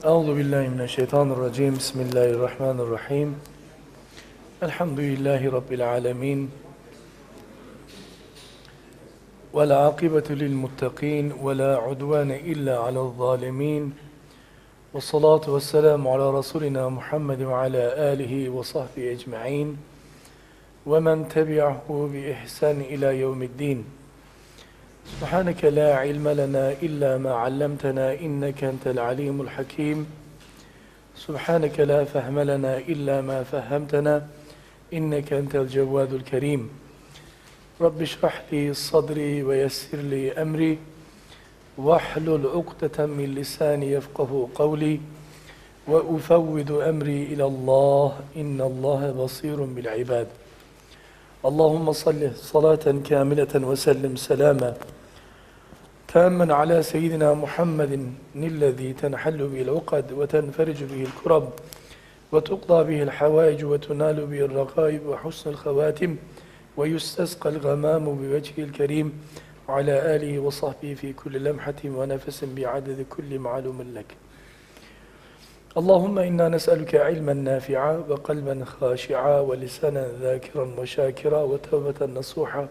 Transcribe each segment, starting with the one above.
أعوذ بالله من الشيطان الرجيم بسم الله الرحمن الرحيم الحمد لله رب العالمين والعاقبة للمتقين ولا عدوان إلا على الظالمين والصلاة والسلام على رسولنا محمد وعلى آله وصحبه أجمعين ومن تبعه بإحسان إلى يوم الدين. سبحانك لا علم لنا إلا ما علمتنا إنك أنت العليم الحكيم. سبحانك لا فهم لنا إلا ما فهمتنا إنك أنت الجواد الكريم. رب اشرح لي صدري ويسر لي أمري واحلل عقدة من لساني يفقه قولي وأفوض أمري إلى الله إن الله بصير بالعباد. اللهم صل صلاة كاملة وسلم سلاما تاما على سيدنا محمد الذي تنحل به العقد وتنفرج به الكرب وتقضى به الحوائج وتنال به الرغائب وحسن الخواتم ويستسقى الغمام بوجهه الكريم وعلى آله وصحبه في كل لمحة ونفس بعدد كل معلوم لك. اللهم إنا نسألك علما نافعا وقلبا خاشعا ولسانا ذاكرا وشاكرا وتوبة نصوحا.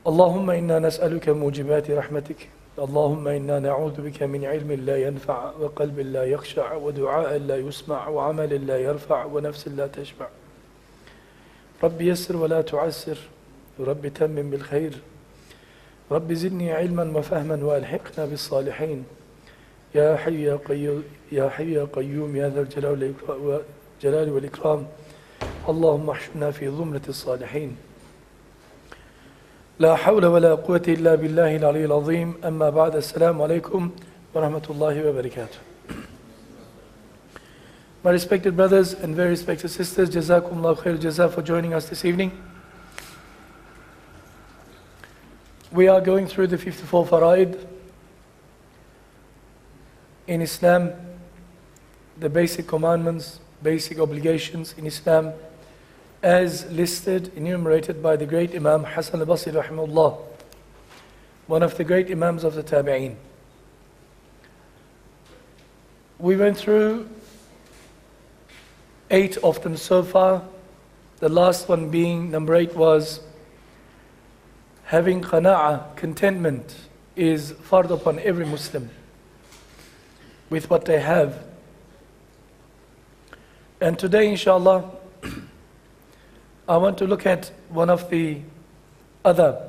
اللهم إنا نسألك موجبات رحمتك. اللهم إنا نعوذ بك من علم لا ينفع وقلب لا يخشع ودعاء لا يسمع وعمل لا يرفع ونفس لا تشبع. رب يسر ولا تعسر. رب تمم بالخير. رب زدني علما وفهما وألحقنا بالصالحين. يا حي يا قيوم يا حي يا قيوم يا ذا الجلال والإكرام. اللهم احشرنا في زمرة الصالحين. لا حول ولا قوة إلا بالله العلي العظيم. أما بعد. السلام عليكم ورحمة وبركاته. My respected brothers and very respected sisters, Jazakumullah khair jaza for joining us this evening. We are going through the 54 Faraid in Islam, the basic commandments, basic obligations in Islam, as listed, enumerated by the great Imam Hasan al-Basri rahimahullah, one of the great Imams of the Tabi'een. We went through 8 of them so far. The last one being, number 8, was having qana'ah, contentment, is fard upon every Muslim with what they have. And today, inshallah, I want to look at one of the other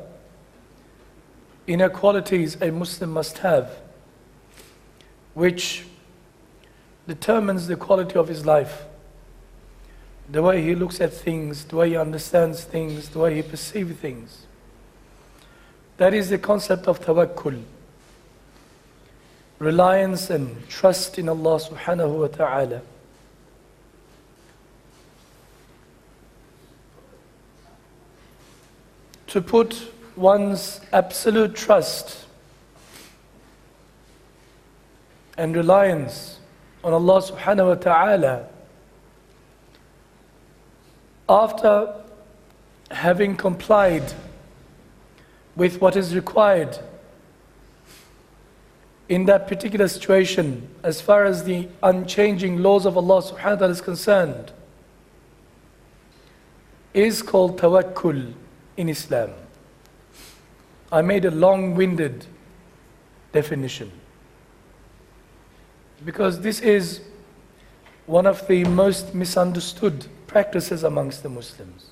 inequalities a Muslim must have, which determines the quality of his life, the way he looks at things, the way he understands things, the way he perceives things. That is the concept of tawakkul, reliance and trust in Allah subhanahu wa ta'ala. To put one's absolute trust and reliance on Allah subhanahu wa ta'ala after having complied with what is required in that particular situation as far as the unchanging laws of Allah subhanahu wa ta'ala is concerned, is called tawakkul in Islam. I made a long-winded definition because this is one of the most misunderstood practices amongst the Muslims.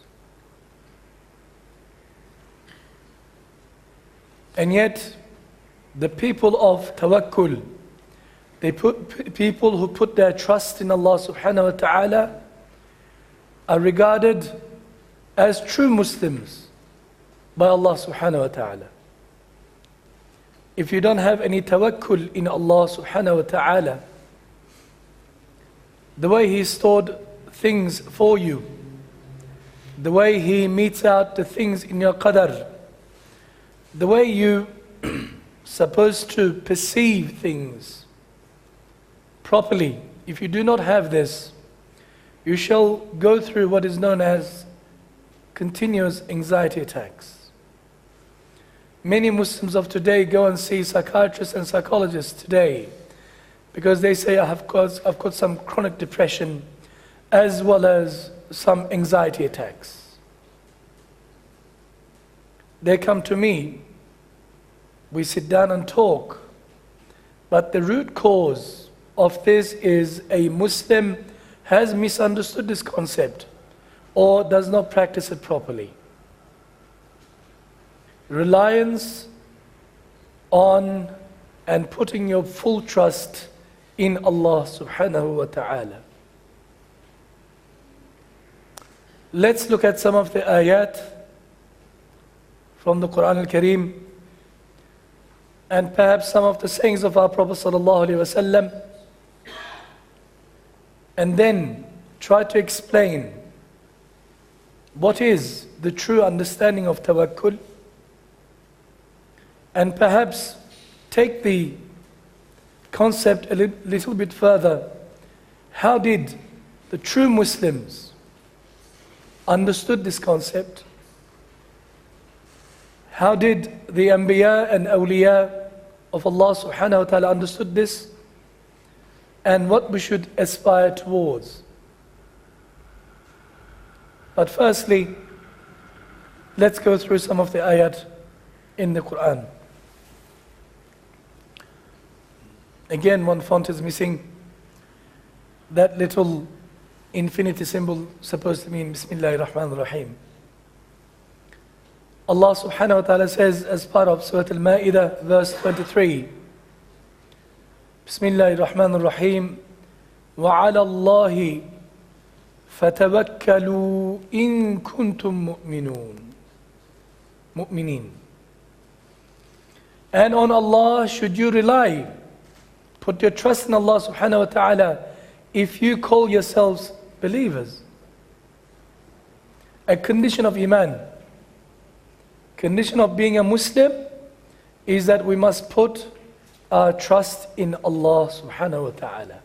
And yet, the people of tawakkul, people who put their trust in Allah subhanahu wa ta'ala, are regarded as true Muslims by Allah subhanahu wa ta'ala. If you don't have any tawakkul in Allah subhanahu wa ta'ala, the way He stored things for you, the way He meets out the things in your qadar, the way you supposed to perceive things properly, if you do not have this, you shall go through what is known as continuous anxiety attacks. Many Muslims of today go and see psychiatrists and psychologists today because they say I've got some chronic depression as well as some anxiety attacks. They come to me, we sit down and talk, but the root cause of this is a Muslim has misunderstood this concept or does not practice it properly. Reliance on and putting your full trust in Allah subhanahu wa ta'ala. Let's look at some of the ayat from the Qur'an al-Kareem and perhaps some of the sayings of our Prophet sallallahu alaihi wasallam, and then try to explain what is the true understanding of tawakkul, and perhaps take the concept a little bit further. How did the true Muslims understood this concept? How did the Anbiya and Awliya of Allah subhanahu wa ta'ala understood this? And what we should aspire towards. But firstly, let's go through some of the ayat in the Qur'an. Again, one font is missing. That little infinity symbol supposed to mean Bismillahir Rahmanir Rahim. Allah subhanahu wa ta'ala says as part of Surah Al-Ma'idah, verse 23, Bismillahir Rahmanir Rahim, وَعَلَى اللَّهِ فَتَوَكَّلُوا إِن كُنتُم مُؤْمِنِينَ. And on Allah should you rely. Put your trust in Allah subhanahu wa ta'ala if you call yourselves believers. A condition of Iman, condition of being a Muslim, is that we must put our trust in Allah subhanahu wa ta'ala.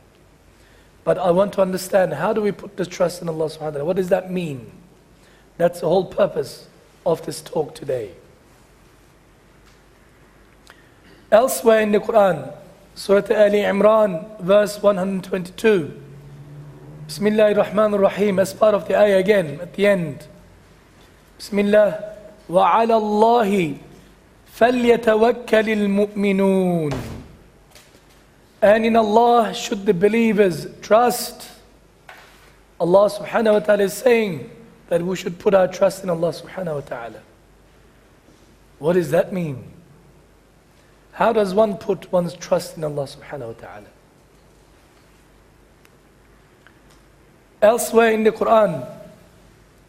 But I want to understand, how do we put the trust in Allah subhanahu wa ta'ala? What does that mean? That's the whole purpose of this talk today. Elsewhere in the Quran, Surah Ali Imran, verse 122, Bismillahir Rahmanir Rahim, as part of the ayah again, at the end. Bismillah, وَعَلَى اللَّهِ فَلْيَتَوَكَّلِ الْمُؤْمِنُونَ. And in Allah should the believers trust. Allah subhanahu wa ta'ala is saying that we should put our trust in Allah subhanahu wa ta'ala. What does that mean? How does one put one's trust in Allah subhanahu wa ta'ala? Elsewhere in the Quran,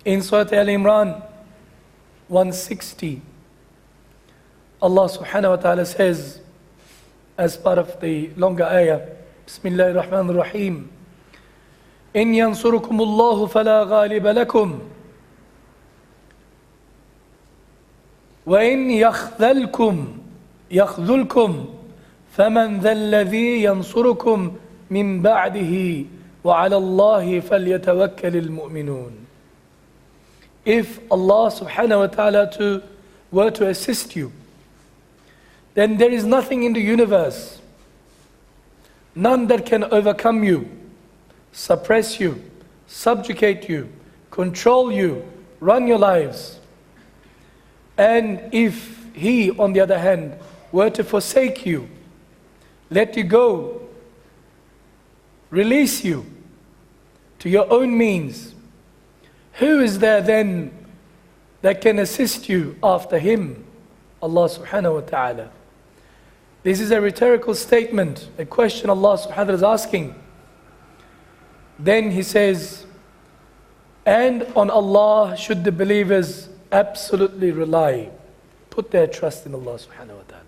in Surah Al-Imran 160, Allah subhanahu wa ta'ala says, as part of the longer ayah, Bismillahir Rahmanir Rahim, إِن يَنصُرُكُمُ اللَّهُ فَلَا غَالِبَ لَكُمْ وَإِن يَخْذُلْكُمْ فَمَنْ ذَا الَّذِي يَنصُرُكُمْ مِنْ بَعْدِهِ وَعَلَى اللَّهِ فَلْيَتَوَكَّلِ الْمُؤْمِنُونَ. If Allah subhanahu wa ta'ala were to assist you, then there is nothing in the universe, none that can overcome you, suppress you, subjugate you, control you, run your lives. And if He, on the other hand, were to forsake you, let you go, release you to your own means, who is there then that can assist you after Him? Allah subhanahu wa ta'ala. This is a rhetorical statement, a question Allah subhanahu wa ta'ala is asking. Then He says, and on Allah should the believers absolutely rely, put their trust in Allah subhanahu wa ta'ala.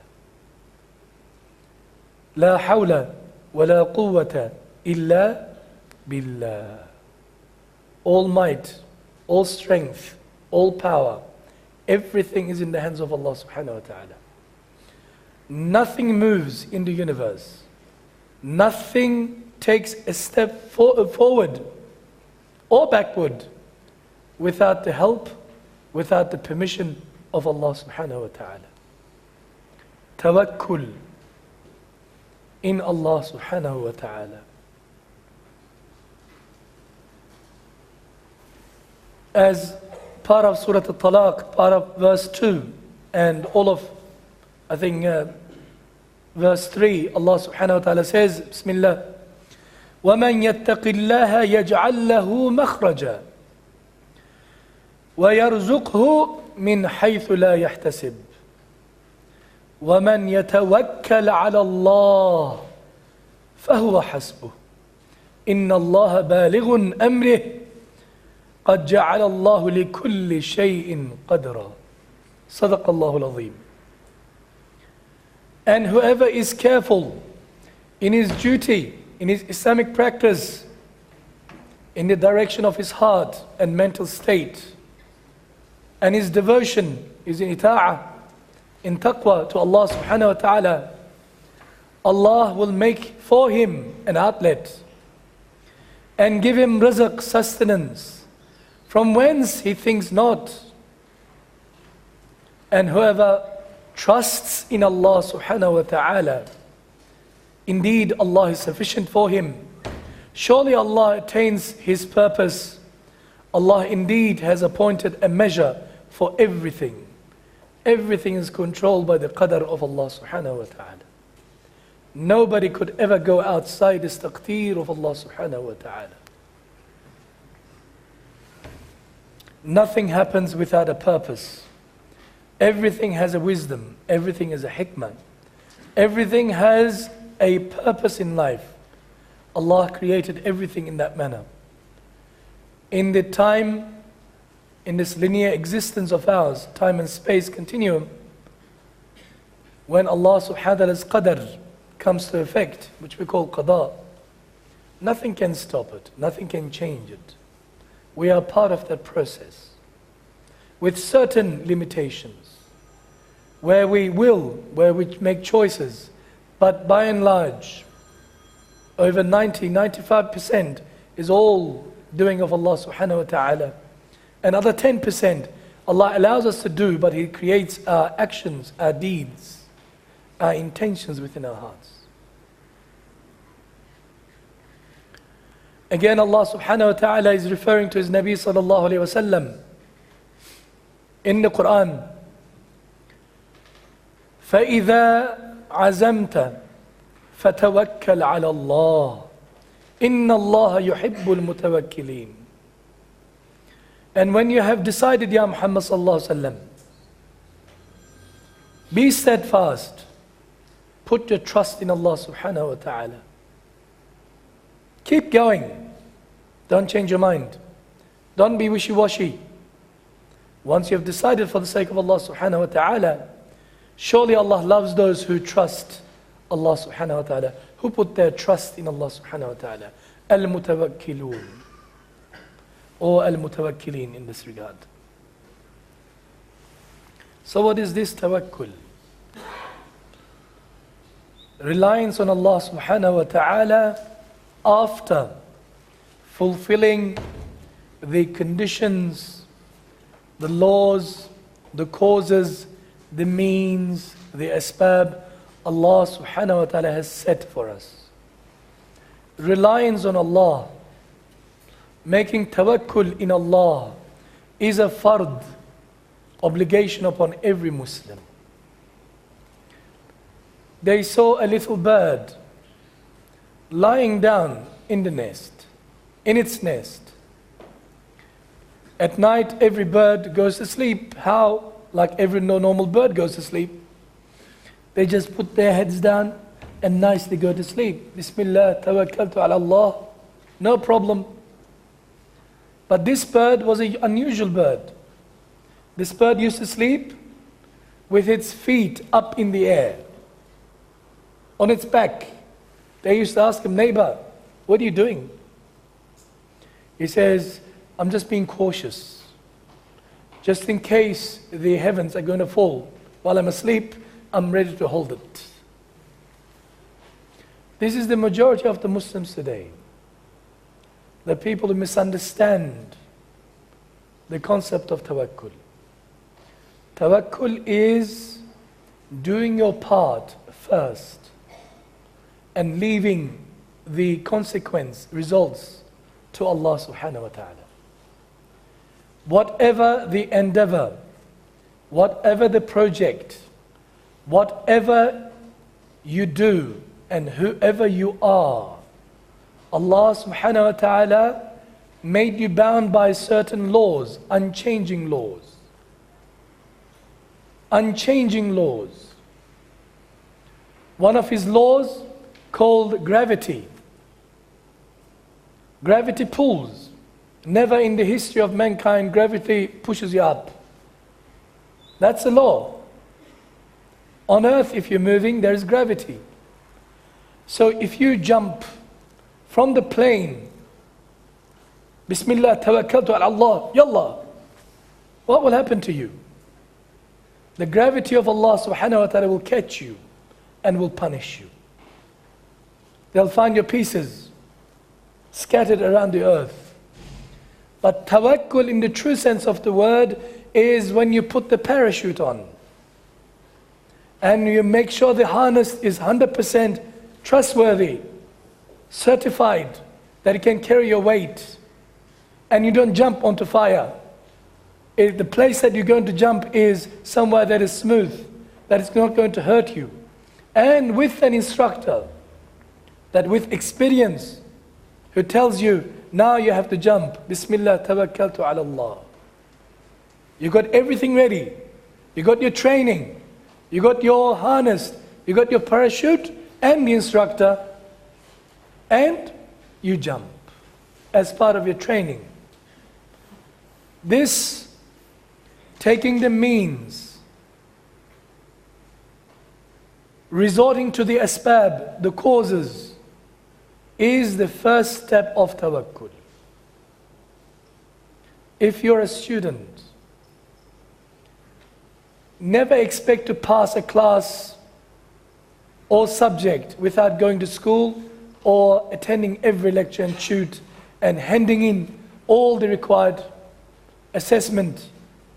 La hawla wa la quwwata illa billah. All might, all strength, all power, everything is in the hands of Allah subhanahu wa ta'ala. Nothing moves in the universe. Nothing takes a step forward or backward without the help, without the permission of Allah subhanahu wa ta'ala. Tawakkul in Allah subhanahu wa ta'ala. As part of Surah Al-Talaq, part of verse 2, and all of, I think, verse 3, Allah subhanahu wa ta'ala says, Bismillah, وَمَنْ يَتَّقِ اللَّهَ يَجْعَلْ لَهُ مَخْرَجًا وَيَرْزُقْهُ مِنْ حَيْثُ لَا يَحْتَسِبُ وَمَنْ يَتَوَكَّلْ عَلَى اللَّهِ فَهُوَ حَسْبُهُ إِنَّ اللَّهَ بَالِغٌ أَمْرِهِ قَدْ جَعَلَ اللَّهُ لِكُلِّ شَيْءٍ قَدْرًا صدق الله العظيم. And whoever is careful in his duty, in his Islamic practice, in the direction of his heart and mental state, and his devotion is in ita'ah, in taqwa to Allah subhanahu wa ta'ala, Allah will make for him an outlet and give him rizq, sustenance, from whence he thinks not. And whoever trusts in Allah subhanahu wa ta'ala, indeed Allah is sufficient for him. Surely Allah attains his purpose. Allah indeed has appointed a measure for everything. Everything is controlled by the qadr of Allah subhanahu wa ta'ala. Nobody could ever go outside this taqdeer of Allah subhanahu wa ta'ala. Nothing happens without a purpose. Everything has a wisdom. Everything is a hikmah. Everything has a purpose in life. Allah created everything in that manner. In the time, in this linear existence of ours, time and space continuum, when Allah subhanahu wa ta'ala's qadr comes to effect, which we call qada, nothing can stop it, nothing can change it. We are part of that process with certain limitations, where we make choices, but by and large, over 95% is all doing of Allah subhanahu wa ta'ala. Another 10% Allah allows us to do, but He creates our actions, our deeds, our intentions within our hearts. Again, Allah subhanahu wa ta'ala is referring to His Nabi sallallahu alayhi wa sallam in the Qur'an. فَإِذَا عَزَمْتَ فَتَوَكَّلْ عَلَى اللَّهِ إِنَّ اللَّهَ يُحِبُّ الْمُتَوَكِّلِينَ. And when you have decided, Ya Muhammad sallallahu alayhi wa sallam, be steadfast, put your trust in Allah subhanahu wa ta'ala. Keep going. Don't change your mind. Don't be wishy-washy. Once you have decided for the sake of Allah subhanahu wa ta'ala, surely Allah loves those who trust Allah subhanahu wa ta'ala, who put their trust in Allah subhanahu wa ta'ala. Al-mutawakkilun, or al-mutawakkilin in this regard. So what is this tawakkul? Reliance on Allah subhanahu wa ta'ala after fulfilling the conditions, the laws, the causes, the means, the asbab Allah subhanahu wa ta'ala has set for us. Reliance on Allah, making tawakkul in Allah, is a fard, obligation upon every Muslim. They saw a little bird lying down in the nest, in its nest. At night, every bird goes to sleep. How? Like every normal bird goes to sleep. They just put their heads down and nicely go to sleep. Bismillah, tawakkaltu ala Allah. No problem. But this bird was an unusual bird. This bird used to sleep with its feet up in the air, on its back. They used to ask him, neighbor, what are you doing? He says, I'm just being cautious. Just in case the heavens are going to fall while I'm asleep, I'm ready to hold it. This is the majority of the Muslims today. The people who misunderstand the concept of tawakkul. Tawakkul is doing your part first and leaving the consequence, results to Allah subhanahu wa ta'ala. Whatever the endeavor, whatever the project, whatever you do and whoever you are, Allah subhanahu wa ta'ala made you bound by certain laws, unchanging laws. Unchanging laws. One of His laws called gravity. Gravity pulls. Never in the history of mankind gravity pushes you up. That's a law. On earth, if you're moving, there is gravity. So if you jump from the plane, Bismillah, Tawakkaltu ala Allah, Yallah, what will happen to you? The gravity of Allah subhanahu wa ta'ala will catch you and will punish you. They'll find your pieces scattered around the earth. But tawakkul in the true sense of the word is when you put the parachute on and you make sure the harness is 100% trustworthy, certified that it can carry your weight, and you don't jump onto fire. If the place that you're going to jump is somewhere that is smooth, that is not going to hurt you, and with an instructor that with experience who tells you, now you have to jump, Bismillah, Tawakkaltu ala Allah. You got everything ready. You got your training. You got your harness. You got your parachute and the instructor. And you jump as part of your training. This, taking the means, resorting to the asbab, the causes, is the first step of tawakkul. If you're a student, never expect to pass a class or subject without going to school or attending every lecture and shoot and handing in all the required assessment,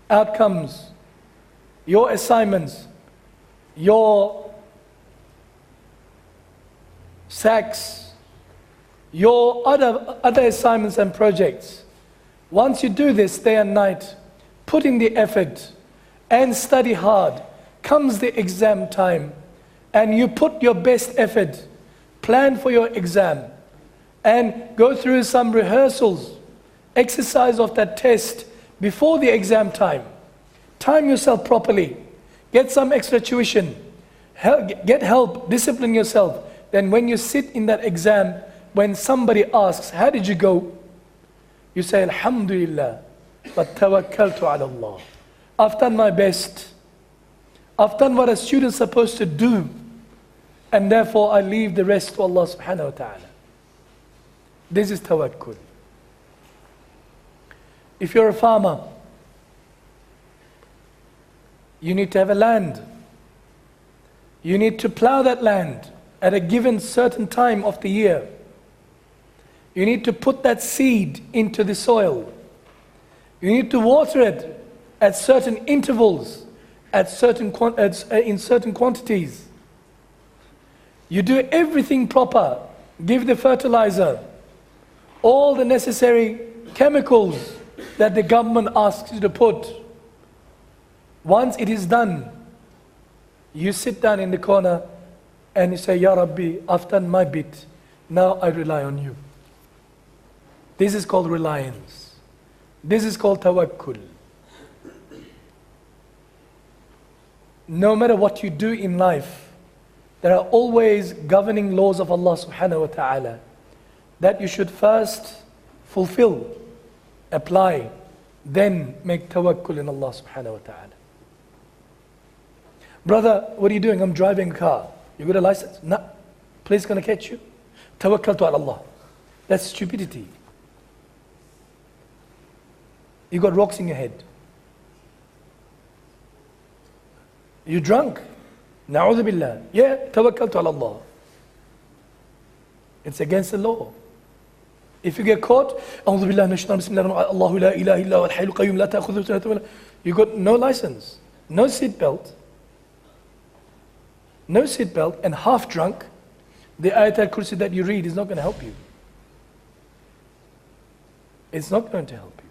outcomes, your assignments, your SACs, your other assignments and projects. Once you do this day and night, put in the effort and study hard, comes the exam time and you put your best effort, plan for your exam and go through some rehearsals, exercise of that test before the exam time. Time yourself properly, get some extra tuition, get help, discipline yourself. Then when you sit in that exam, when somebody asks, how did you go? You say, Alhamdulillah, but Tawakkaltu ala Allah. I've done my best. I've done what a student's supposed to do. And therefore I leave the rest to Allah subhanahu wa ta'ala. This is tawakkul. If you're a farmer, you need to have a land. You need to plow that land at a given certain time of the year. You need to put that seed into the soil. You need to water it at certain intervals, in certain quantities. You do everything proper. Give the fertilizer, all the necessary chemicals that the government asks you to put. Once it is done, you sit down in the corner and you say, Ya Rabbi, I've done my bit. Now I rely on you. This is called reliance. This is called tawakkul. No matter what you do in life, there are always governing laws of Allah subhanahu wa ta'ala that you should first fulfill, apply, then make tawakkul in Allah subhanahu wa ta'ala. Brother, what are you doing? I'm driving a car. You got a license? No. Police gonna catch you? Tawakkaltu ala Allah. That's stupidity. You got rocks in your head. You drunk? Na'udhu billah. Yeah, tawakkaltu ala Allah. It's against the law. If you get caught, A'udhu billah minash shaitanir rajim, bismillah, Allahu la ilaha illa huwal hayyul qayyum la ta'khudhuhu sinatun wa la. You got no license, no seat belt, and half drunk, The Ayat al-Kursi that you read is not going to help you. It's not going to help you.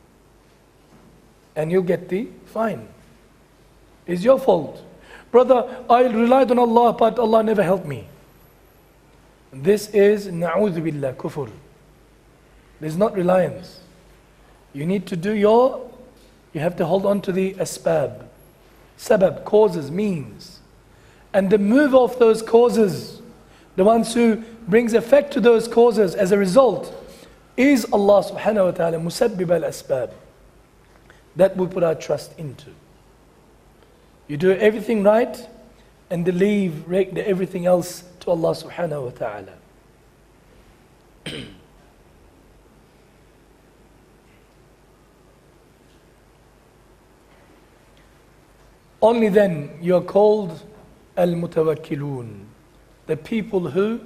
And you'll get the fine. It's your fault. Brother, I relied on Allah, but Allah never helped me. This is na'udhu billah, kufr. This is not reliance. You need to do you have to hold on to the asbab. Sabab, causes, means. And the move of those causes, the ones who brings effect to those causes as a result, is Allah subhanahu wa ta'ala, musabbib al-asbab. That we put our trust into. You do everything right and leave everything else to Allah subhanahu wa ta'ala. Only then you are called al-mutawakkilun, the people who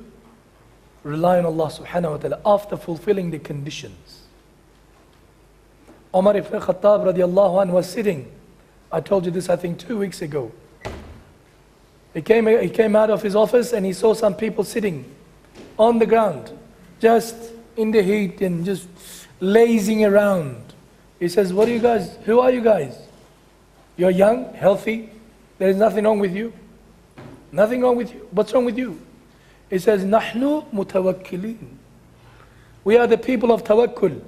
rely on Allah subhanahu wa ta'ala after fulfilling the conditions. Umar ibn Khattab radiallahu anhu was sitting. I told you this I think 2 weeks ago. He came out of his office and he saw some people sitting on the ground, just in the heat and just lazing around. He says, what are you guys? Who are you guys? You're young, healthy. There is nothing wrong with you. Nothing wrong with you. What's wrong with you? He says, Nahnu mutawakkilin. We are the people of tawakkul.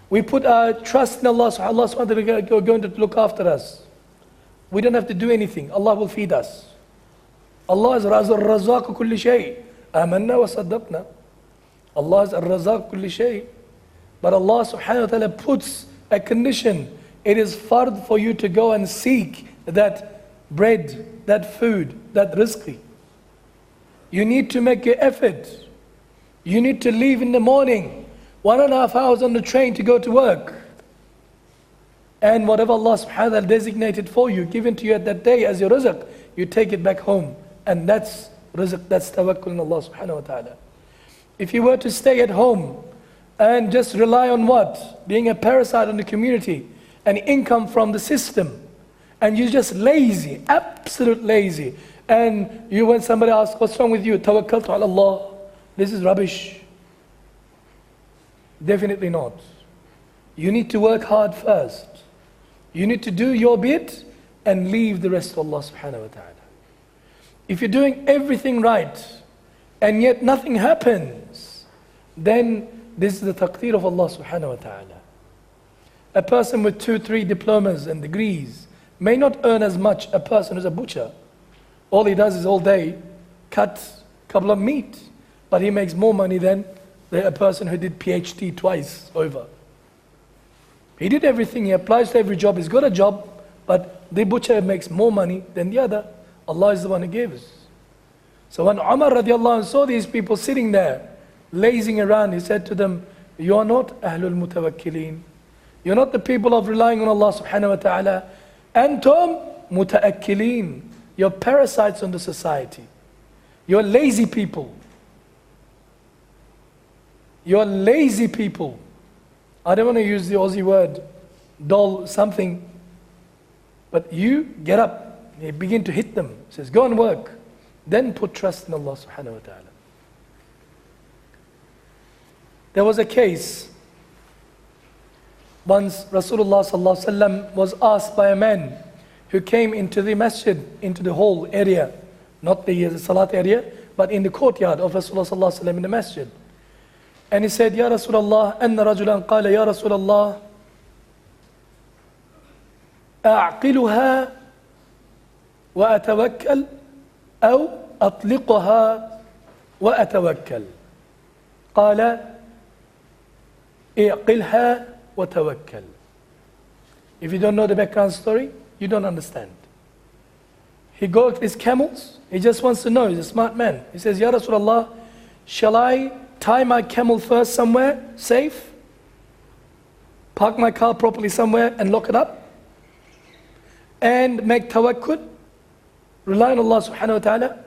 We put our trust in Allah. Allah subhanahu wa ta'ala going to look after us. We don't have to do anything. Allah will feed us. Allah is Razzaq kulli shay. Amanna wa saddaqna. Allah is Razzaq kulli shay. But Allah subhanahu wa ta'ala puts a condition. It is fard for you to go and seek that bread, that food, that rizqi. You need to make an effort. You need to leave in the morning, 1.5 hours on the train to go to work. And whatever Allah subhanahu wa ta'ala designated for you, given to you at that day as your rizq, you take it back home. And that's rizq, that's tawakkul on Allah subhanahu wa ta'ala. If you were to stay at home and just rely on what? Being a parasite on the community, and income from the system, and you're just lazy, absolute lazy, and you, when somebody asks, what's wrong with you? Tawakkaltu ala Allah. This is rubbish. Definitely not. You need to work hard first. You need to do your bit and leave the rest to Allah subhanahu wa ta'ala. If you're doing everything right and yet nothing happens, then this is the taqdeer of Allah subhanahu wa ta'ala. A person with 2-3 diplomas and degrees may not earn as much a person who's a butcher. All he does is all day cut a couple of meat, but he makes more money than a person who did PhD twice over. He did everything, he applies to every job, he's got a job, but the butcher makes more money than the other. Allah is the one who gives. So when Umar radiallahu anh saw these people sitting there, lazing around, he said to them, you are not ahlul mutawakkilin. You're not the people of relying on Allah subhanahu wa ta'ala. Antum mutaakkilin. You're parasites on the society. You're lazy people. You're lazy people. I don't want to use the Aussie word, dull something. But you get up, you begin to hit them. He says, go and work. Then put trust in Allah subhanahu wa ta'ala. There was a case. Once Rasulullah sallallahu alaihi wasallam was asked by a man who came into the masjid, into the whole area, not the salat area, but in the courtyard of Rasulullah sallallahu alaihi wasallam in the masjid. And he said, Ya Rasulullah, anna rajulan qala, Ya Rasulullah, أعقلها وأتوكل أو أطلقها وأتوكل. قال اعقلها وتوكل. If you don't know the background story, you don't understand. He goes with his camels. He just wants to know. He's a smart man. He says, Ya Rasulullah, shall I tie my camel first somewhere safe? Park my car properly somewhere and lock it up? And make tawakkul? Rely on Allah subhanahu wa ta'ala?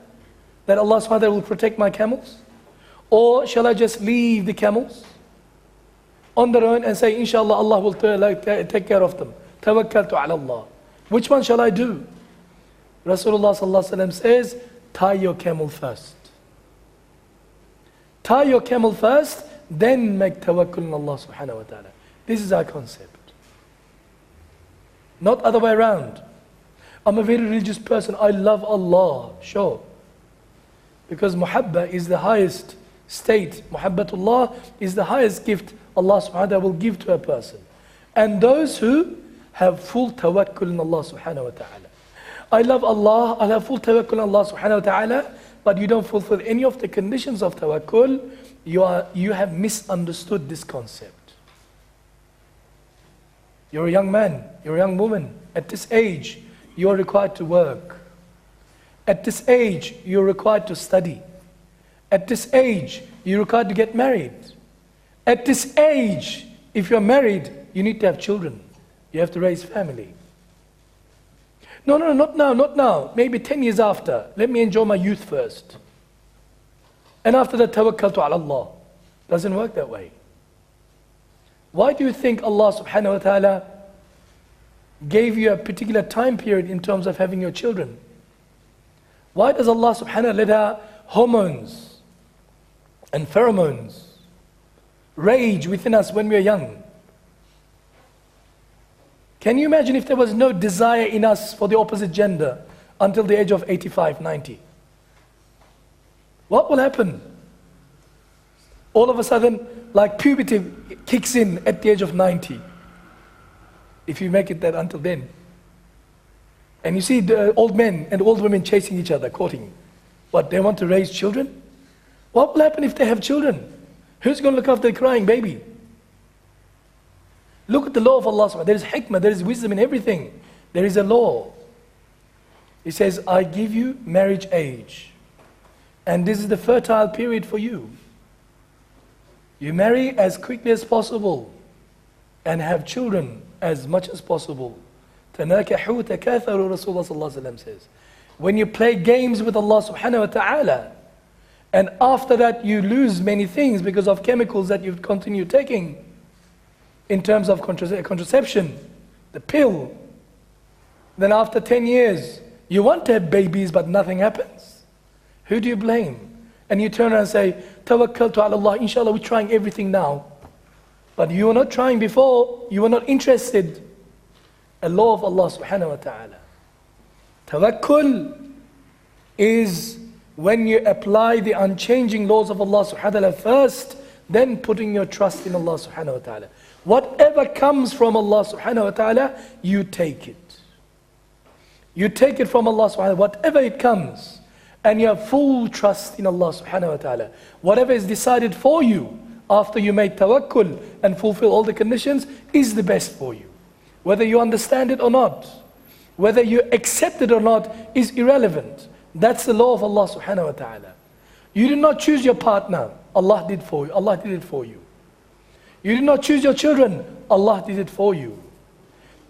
That Allah subhanahu wa ta'ala will protect my camels? Or shall I just leave the camels on their own and say, inshallah, Allah will take care of them? Tawakkaltu ala Allah. Which one shall I do? Rasulullah sallallahu alaihi wasallam says, tie your camel first. Tie your camel first, then make tawakkul on Allah subhanahu wa ta'ala. This is our concept. Not other way around. I'm a very religious person, I love Allah. Sure. Because muhabba is the highest state. Muhabbatullah is the highest gift Allah subhanahu wa ta'ala will give to a person. And those who have full tawakkul on Allah subhanahu wa ta'ala. I love Allah, I have full tawakkul on Allah subhanahu wa ta'ala, but you don't fulfill any of the conditions of tawakkul, you have misunderstood this concept. You're a young man, you're a young woman. At this age, you are required to work. At this age, you're required to study. At this age, you're required to get married. At this age, if you're married, you need to have children. You have to raise family. No, not now, not now. Maybe 10 years after. Let me enjoy my youth first. And after that, tawakkaltu ala Allah. Doesn't work that way. Why do you think Allah subhanahu wa ta'ala gave you a particular time period in terms of having your children? Why does Allah subhanahu wa ta'ala let our hormones and pheromones rage within us when we are young? Can you imagine if there was no desire in us for the opposite gender until the age of 85, 90? What will happen? All of a sudden, like puberty kicks in at the age of 90. If you make it that until then. And you see the old men and old women chasing each other, courting. What, they want to raise children? What will happen if they have children? Who's going to look after the crying baby? Look at the law of Allah subhanahu wa ta'ala. There is hikmah, there is wisdom in everything. There is a law. He says, I give you marriage age. And this is the fertile period for you. You marry as quickly as possible and have children as much as possible. تَنَاكَحُوا تَكَاثَرُوا Rasulullah sallallahu alayhi wa sallam says. When you play games with Allah subhanahu wa ta'ala, and after that you lose many things because of chemicals that you continue taking, in terms of contraception, the pill, then after 10 years, you want to have babies but nothing happens. Who do you blame? And you turn around and say, Tawakkaltu ala Allah, inshallah we're trying everything now. But you were not trying before, you were not interested. A law of Allah subhanahu wa ta'ala. Tawakkul is when you apply the unchanging laws of Allah subhanahu wa ta'ala first, then putting your trust in Allah subhanahu wa ta'ala. Whatever comes from Allah subhanahu wa ta'ala, you take it. You take it from Allah subhanahu wa ta'ala, whatever it comes. And you have full trust in Allah subhanahu wa ta'ala. Whatever is decided for you after you made tawakkul and fulfill all the conditions is the best for you. Whether you understand it or not, whether you accept it or not is irrelevant. That's the law of Allah subhanahu wa ta'ala. You did not choose your partner, Allah did for you. Allah did it for you. You did not choose your children, Allah did it for you.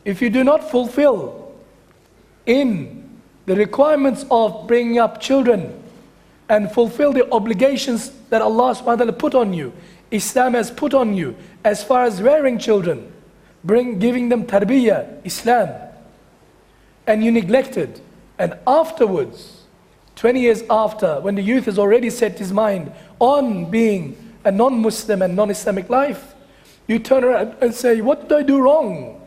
If you do not fulfill in the requirements of bringing up children and fulfill the obligations that Allah subhanahu wa ta'ala put on you, Islam has put on you, as far as rearing children, giving them tarbiyah, Islam, and you neglected, and afterwards, 20 years after, when the youth has already set his mind on being a non-Muslim and non-Islamic life, you turn around and say, what did I do wrong?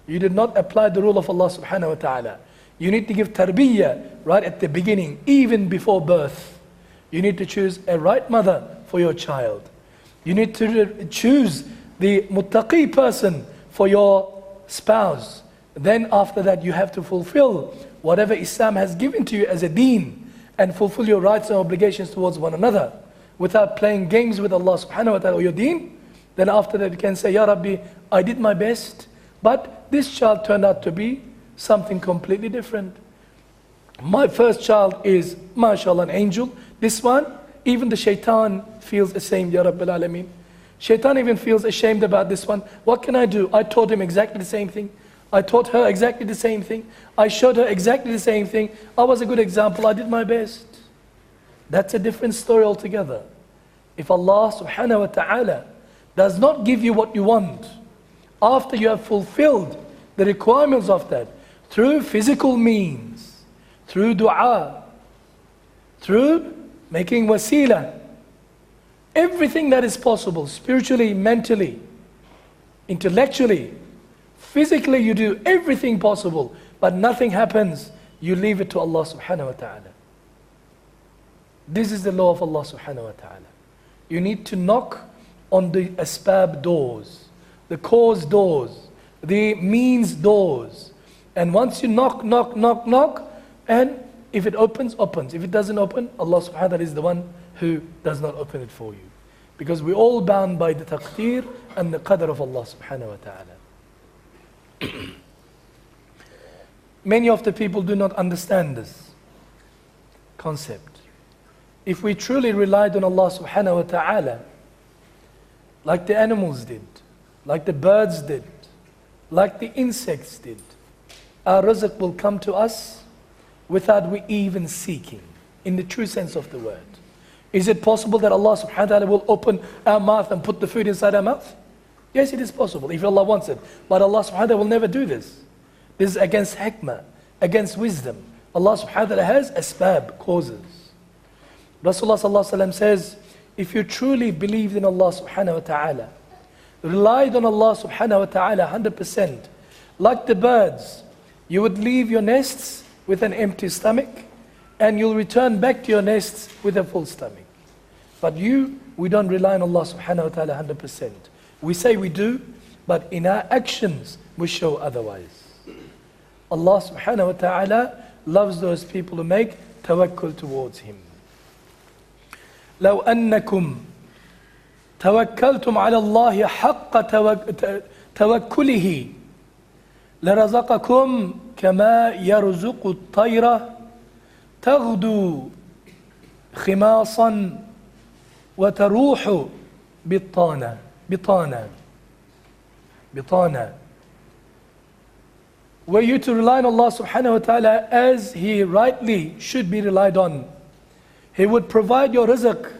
You did not apply the rule of Allah subhanahu wa ta'ala. You need to give tarbiyah right at the beginning, even before birth. You need to choose a right mother for your child. You need to choose the muttaqi person for your spouse. Then after that you have to fulfill whatever Islam has given to you as a deen and fulfill your rights and obligations towards one another without playing games with Allah subhanahu wa ta'ala or your deen. Then after that you can say, Ya Rabbi, I did my best, but this child turned out to be something completely different. My first child is, mashallah, an angel. This one, even the shaitan feels ashamed, Ya Rabbil Alameen. Shaitan even feels ashamed about this one. What can I do? I taught him exactly the same thing. I taught her exactly the same thing. I showed her exactly the same thing. I was a good example. I did my best. That's a different story altogether. If Allah subhanahu wa ta'ala does not give you what you want, after you have fulfilled the requirements of that, through physical means, through dua, through making wasila, Everything that is possible, spiritually, mentally, intellectually, physically, you do everything possible, but nothing happens, you leave it to Allah subhanahu wa ta'ala. This is the law of Allah subhanahu wa ta'ala. You need to knock on the asbab doors, the cause doors, the means doors. And once you knock, and if it opens, opens. If it doesn't open, Allah subhanahu wa ta'ala is the one who does not open it for you. Because we're all bound by the taqdeer and the qadr of Allah subhanahu wa ta'ala. Many of the people do not understand this concept. If we truly relied on Allah subhanahu wa ta'ala, like the animals did, like the birds did, like the insects did, our rizq will come to us without we even seeking, in the true sense of the word. Is it possible that Allah subhanahu wa ta'ala will open our mouth and put the food inside our mouth? Yes, it is possible, if Allah wants it. But Allah subhanahu wa ta'ala will never do this. This is against hikmah, against wisdom. Allah subhanahu wa ta'ala has asbab, causes. Rasulullah sallallahu alaihi wasallam says, if you truly believed in Allah subhanahu wa ta'ala, relied on Allah subhanahu wa ta'ala 100%, like the birds, you would leave your nests with an empty stomach, and you'll return back to your nests with a full stomach. But we don't rely on Allah subhanahu wa ta'ala 100%. We say we do, but in our actions, we show otherwise. Allah subhanahu wa ta'ala loves those people who make tawakkul towards Him. لو أنكم توكلتم على الله حق توكله لرزقكم كما يرزق الطير تغدو خماصا وتروح بطانا. Were you to rely on Allah subhanahu wa ta'ala as He rightly should be relied on, He would provide your rizq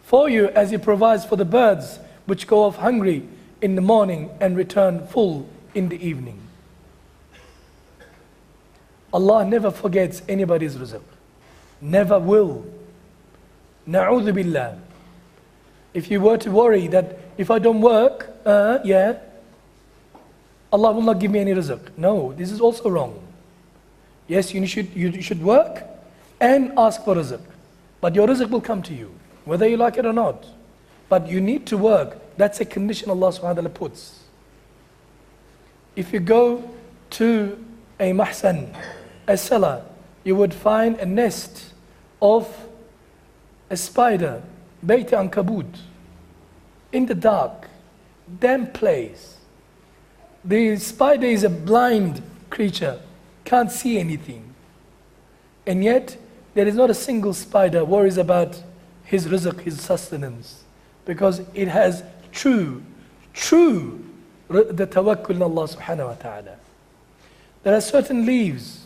for you as He provides for the birds which go off hungry in the morning and return full in the evening. Allah never forgets anybody's rizq. Never will. Na'udhu billah. If you were to worry that if I don't work, Allah will not give me any rizq. No, this is also wrong. Yes, you should work and ask for rizq. But your rizq will come to you, whether you like it or not. But you need to work. That's a condition Allah subhanahu wa ta'ala puts. If you go to a mahsan, a cellar, you would find a nest of a spider, Bayt Ankabut, in the dark, damp place. The spider is a blind creature, can't see anything. And yet, there is not a single spider worries about his rizq, his sustenance, because it has true the tawakkul in Allah subhanahu wa ta'ala. There are certain leaves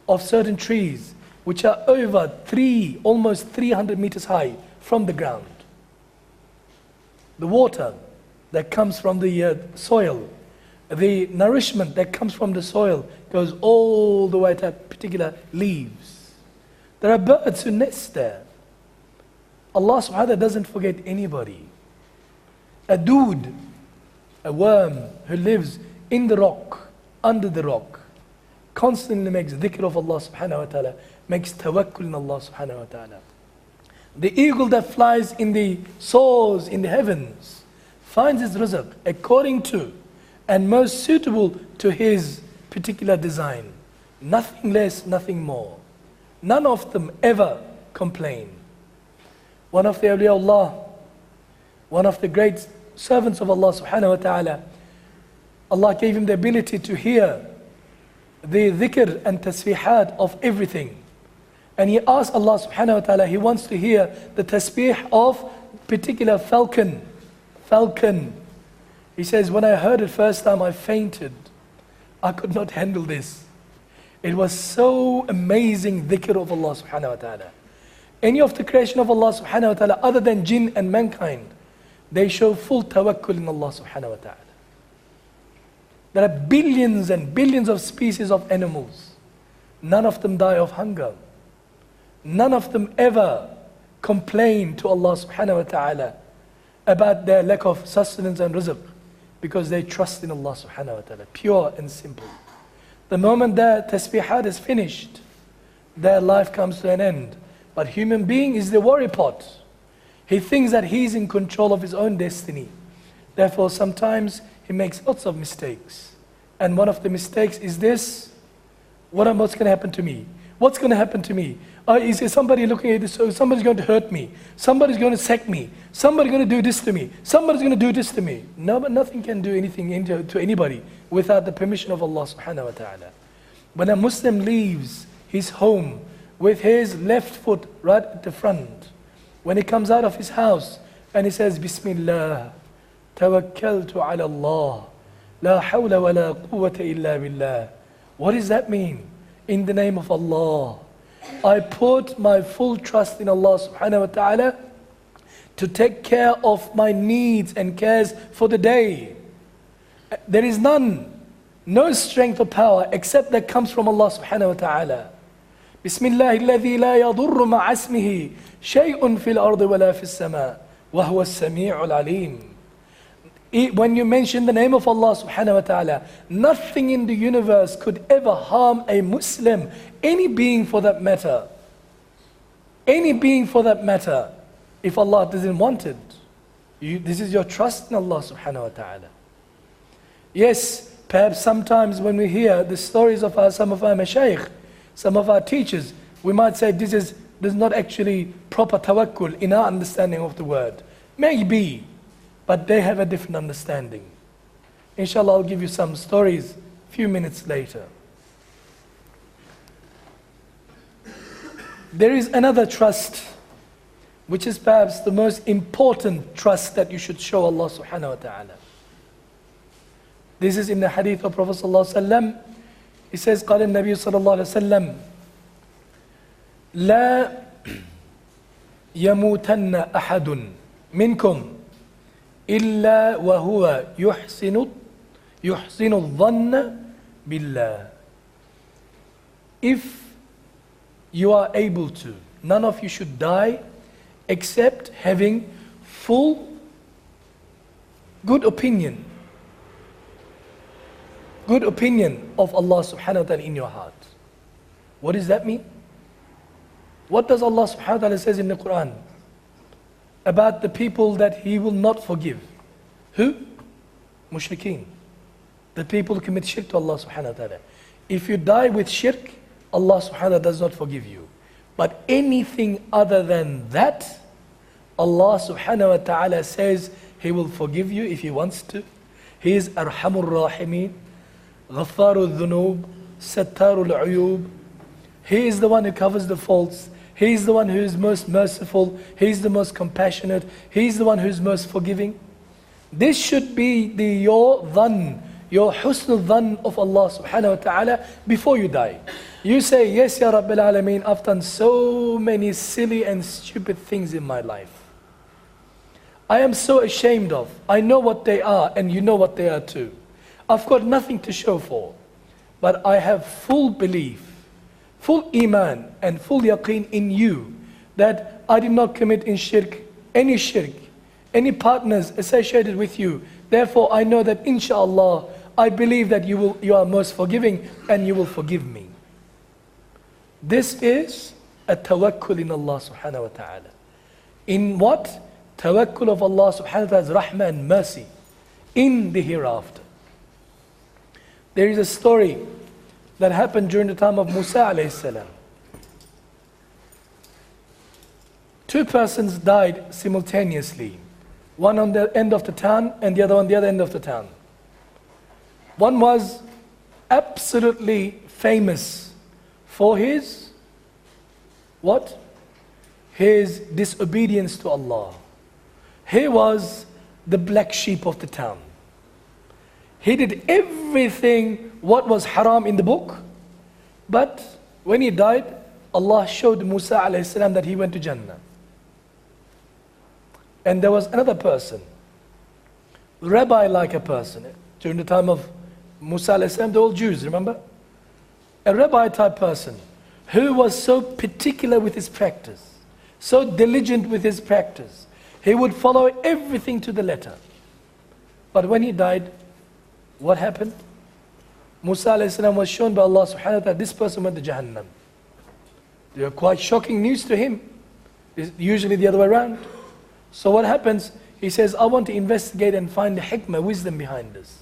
of certain trees which are over almost 300 meters high from the ground. The water that comes from the soil, the nourishment that comes from the soil goes all the way to particular leaves. There are birds who nest there. Allah subhanahu wa ta'ala doesn't forget anybody. A dood, a worm who lives in the rock, under the rock, constantly makes dhikr of Allah subhanahu wa ta'ala, makes tawakkul in Allah subhanahu wa ta'ala. The eagle that flies in the soars in the heavens finds his rizq according to and most suitable to his particular design. Nothing less, nothing more. None of them ever complain. One of the awliyaullah, one of the great servants of Allah subhanahu wa ta'ala, Allah gave him the ability to hear the dhikr and tasbihat of everything. And he asked Allah subhanahu wa ta'ala, he wants to hear the tasbih of particular falcon. He says, when I heard it first time, I fainted. I could not handle this. It was so amazing dhikr of Allah subhanahu wa ta'ala. Any of the creation of Allah subhanahu wa ta'ala other than jinn and mankind, they show full tawakkul in Allah subhanahu wa ta'ala. There are billions and billions of species of animals. None of them die of hunger. None of them ever complain to Allah subhanahu wa ta'ala about their lack of sustenance and rizq, because they trust in Allah subhanahu wa ta'ala, pure and simple. The moment their tasbihat is finished, their life comes to an end. But human being is the worry pot. He thinks that he's in control of his own destiny. Therefore, sometimes he makes lots of mistakes. And one of the mistakes is this: what's going to happen to me? What's going to happen to me? Is there somebody looking at this? So somebody's going to hurt me. Somebody's going to sack me. Somebody's going to do this to me. Somebody's going to do this to me. No, but nothing can do anything to anybody without the permission of Allah subhanahu wa ta'ala. When a Muslim leaves his home with his left foot right at the front, when he comes out of his house and he says, Bismillah, Tawakkaltu ala Allah, La hawla wa la quwwata illa billah. What does that mean? In the name of Allah, I put my full trust in Allah subhanahu wa ta'ala to take care of my needs and cares for the day. There is no strength or power except that comes from Allah subhanahu wa ta'ala. Bismillah alladhi la yadurru ma'asmihi shay'un fil ardi wa la fis sama wa huwa as-sami'ul alim. When you mention the name of Allah subhanahu wa ta'ala, nothing in the universe could ever harm a Muslim, any being for that matter. Any being for that matter, if Allah doesn't want it. This is your trust in Allah subhanahu wa ta'ala. Yes, perhaps sometimes when we hear the stories of some of our mashayikh, some of our teachers, we might say this is not actually proper tawakkul in our understanding of the word. Maybe. But they have a different understanding. Inshallah, I'll give you some stories a few minutes later. There is another trust, which is perhaps the most important trust that you should show Allah subhanahu wa ta'ala. This is in the hadith of Prophet sallallahu alaihi wasallam. He says, قال النبي صلى الله عليه وسلم لا يموتن أحد منكم إلا وهو يحسن الظن بالله. If you are able to, none of you should die except having full good opinion of Allah subhanahu wa ta'ala in your heart. What does that mean? What does Allah subhanahu wa ta'ala says in the Qur'an about the people that He will not forgive? Who? Mushrikeen. The people who commit shirk to Allah subhanahu wa ta'ala. If you die with shirk, Allah subhanahu wa ta'ala does not forgive you. But anything other than that, Allah subhanahu wa ta'ala says He will forgive you if He wants to. He is Arhamur Rahimeen, Ghaffarul Dhunub, Sattarul Uyub. He is the one who covers the faults. He is the one who is most merciful. He is the most compassionate. He is the one who is most forgiving. This should be your dhan, your husnul dhan of Allah subhanahu wa ta'ala before you die. You say, yes, Ya Rabbil Alameen, I've done so many silly and stupid things in my life. I am so ashamed of. I know what they are and you know what they are too. I've got nothing to show for. But I have full belief, full iman and full yaqeen in you that I did not commit in shirk, any partners associated with you. Therefore I know that inshallah, I believe that you are most forgiving and you will forgive me. This is a tawakkul in Allah subhanahu wa ta'ala. In what? Tawakkul of Allah subhanahu wa ta'ala's rahmah and mercy in the hereafter. There is a story that happened during the time of Musa alayhi salam. Two persons died simultaneously. One on the end of the town and the other on the other end of the town. One was absolutely famous for his, what? His disobedience to Allah. He was the black sheep of the town. He did everything what was haram in the book, but when he died, Allah showed Musa alayhi salam that he went to Jannah. And there was another person, rabbi-like a person. During the time of Musa alayhi salam, they're all Jews, remember? A rabbi-type person who was so particular with his practice, so diligent with his practice. He would follow everything to the letter. But when he died, what happened? Musa alayhi salam was shown by Allah subhanahu wa ta'ala, this person went to Jahannam. They were quite shocking news to him. It's usually the other way around. So what happens? He says, I want to investigate and find the hikmah, wisdom behind this.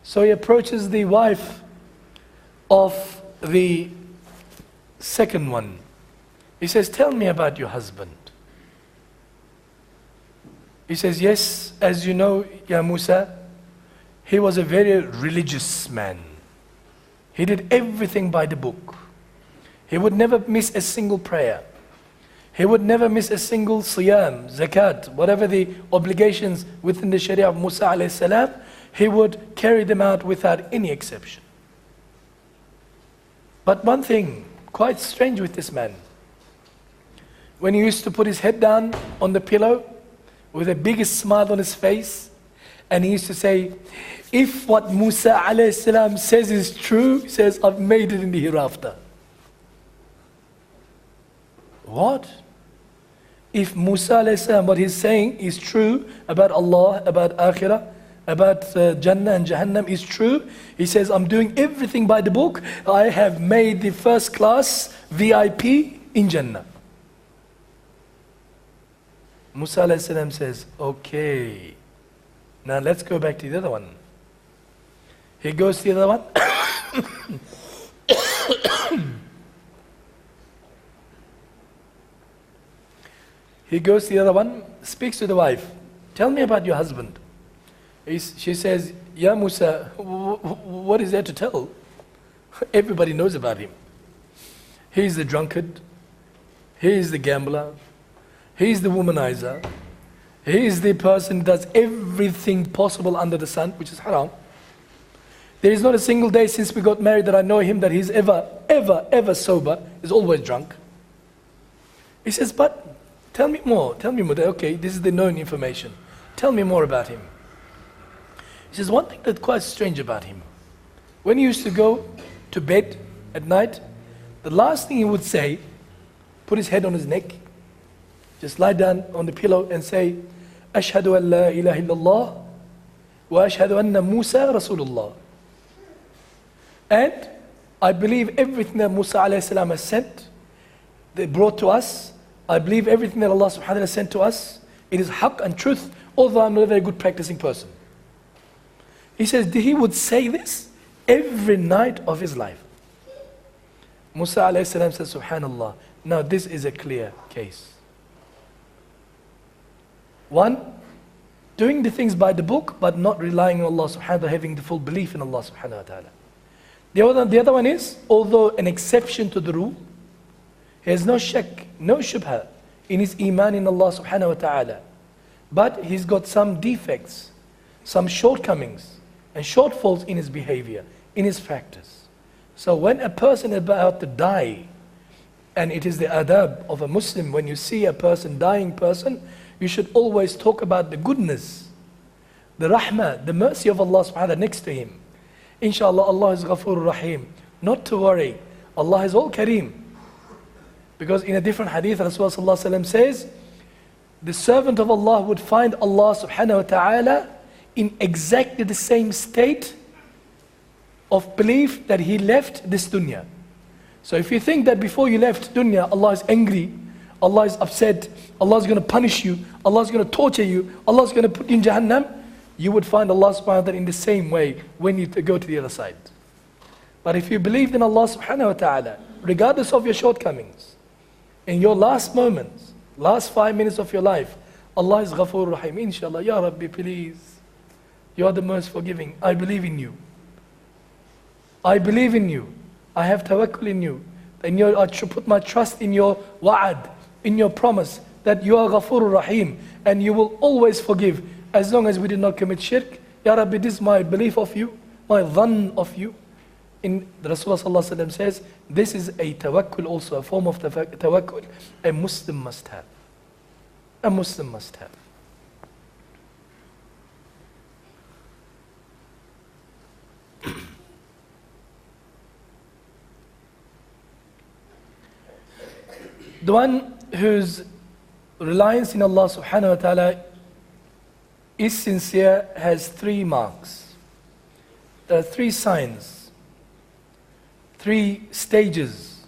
So he approaches the wife of the second one. He says, tell me about your husband. He says, yes, as you know, Ya Musa, he was a very religious man. He did everything by the book. He would never miss a single prayer. He would never miss a single siyam, zakat, whatever the obligations within the sharia of Musa alayhi salam, he would carry them out without any exception. But one thing, quite strange with this man. When he used to put his head down on the pillow, with the biggest smile on his face, and he used to say, if what Musa alayhi salam says is true, he says, I've made it in the hereafter. What? If Musa alayhi salam, what he's saying is true about Allah, about Akhirah, about Jannah and Jahannam is true, he says, I'm doing everything by the book, I have made the first class VIP in Jannah. Musa alayhi salam says, okay, now let's go back to the other one. He goes to the other one. He goes to the other one, speaks to the wife. Tell me about your husband. She says, Ya Musa, what is there to tell? Everybody knows about him. He's the drunkard. He's the gambler. He's the womanizer. He's the person who does everything possible under the sun, which is haram. There is not a single day since we got married that I know him that he's ever sober. He's always drunk. He says, but tell me more. Tell me more. Okay, this is the known information. Tell me more about him. He says, one thing that's quite strange about him. When he used to go to bed at night, the last thing he would say, put his head on his neck, just lie down on the pillow and say, Ashhadu an la ilaha illallah wa ashhadu anna Musa Rasulullah. And I believe everything that Musa alayhi salam has sent, they brought to us. I believe everything that Allah subhanahu wa ta'ala sent to us. It is haqq and truth, although I'm not a very good practicing person. He says he would say this every night of his life. Musa alayhi salam says, subhanallah. Now this is a clear case. One, doing the things by the book, but not relying on Allah subhanahu wa ta'ala, having the full belief in Allah subhanahu wa ta'ala. The other one is, although an exception to the rule, he has no shak, no shubha in his iman in Allah subhanahu wa ta'ala. But he's got some defects, some shortcomings, and shortfalls in his behavior, in his practice. So when a person is about to die, and it is the adab of a Muslim, when you see a person, dying person, you should always talk about the goodness, the rahmah, the mercy of Allah subhanahu wa ta'ala next to him. Inshallah, Allah is Ghafoor Rahim. Not to worry, Allah is all Kareem. Because in a different hadith, Rasulullah says, the servant of Allah would find Allah subhanahu wa ta'ala in exactly the same state of belief that he left this dunya. So if you think that before you left dunya, Allah is angry, Allah is upset, Allah is going to punish you, Allah is going to torture you, Allah is going to put you in Jahannam, you would find Allah subhanahu wa ta'ala in the same way when you go to the other side. But if you believed in Allah subhanahu wa ta'ala, regardless of your shortcomings, in your last moments, last 5 minutes of your life, Allah is Ghafoor Rahim. Inshallah, Ya Rabbi, please, you are the most forgiving. I believe in you. I believe in you. I have tawakkul in you. I should put my trust in your wa'ad, in your promise that you are Ghafoor Rahim and you will always forgive as long as we did not commit shirk. Ya Rabbi, this is my belief of you, my dhann of you. In the Rasulullah says, this is a tawakkul also, a form of tawakkul a Muslim must have. A Muslim must have. The one who's reliance in Allah subhanahu wa ta'ala is sincere has 3 marks. There are 3 signs, 3 stages,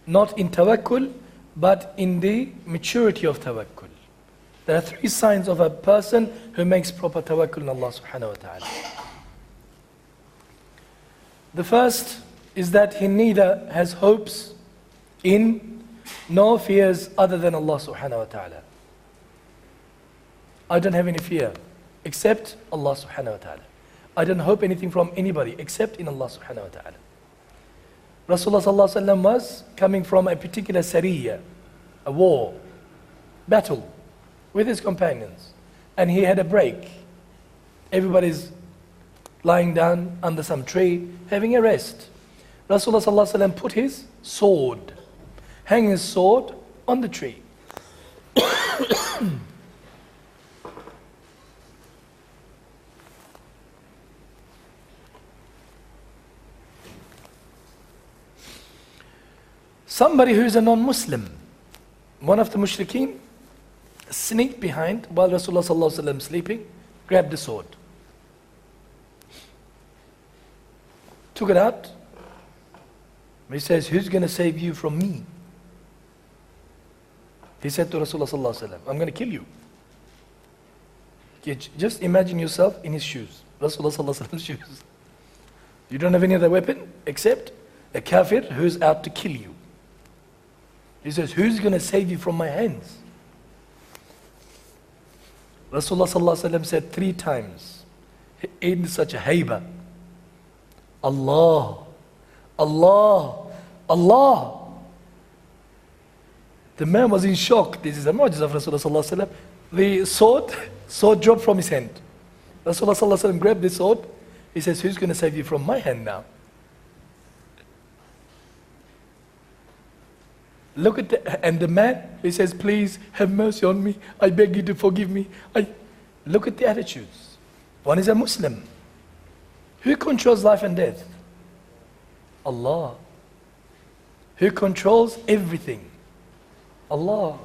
not in tawakkul, but in the maturity of tawakkul. There are 3 signs of a person who makes proper tawakkul in Allah subhanahu wa ta'ala. The first is that he neither has hopes in nor fears other than Allah subhanahu wa ta'ala. I don't have any fear except Allah subhanahu wa ta'ala. I don't hope anything from anybody except in Allah subhanahu wa ta'ala. Rasulullah sallallahu alaihi wasallam was coming from a particular sariyah, a war, battle with his companions, and he had a break. Everybody's lying down under some tree, having a rest. Rasulullah sallallahu alaihi wasallam put his sword, hang his sword on the tree. Somebody who is a non-Muslim, one of the mushrikeen, sneaked behind while Rasulullah sallallahu alaihi wasallam sleeping, grabbed the sword, took it out. He says, "Who's going to save you from me?" He said to Rasulullah sallallahu alaihi wasallam, "I'm going to kill you." Just imagine yourself in his shoes, Rasulullah sallallahu alaihi wasallam's shoes. You don't have any other weapon except a kafir who's out to kill you. He says, "Who's going to save you from my hands?" Rasulullah sallallahu alaihi wasallam said 3 times in such a hayba, "Allah, Allah, Allah." The man was in shock. This is a mu'jiza of Rasulullah sallallahu alaihi wasallam. The sword dropped from his hand. Rasulullah sallallahu alaihi wasallam grabbed the sword. He says, "Who's going to save you from my hand now?" Look at and the man, he says, "Please have mercy on me. I beg you to forgive me." Look at the attitudes. One is a Muslim. Who controls life and death? Allah. Who controls everything? Allah.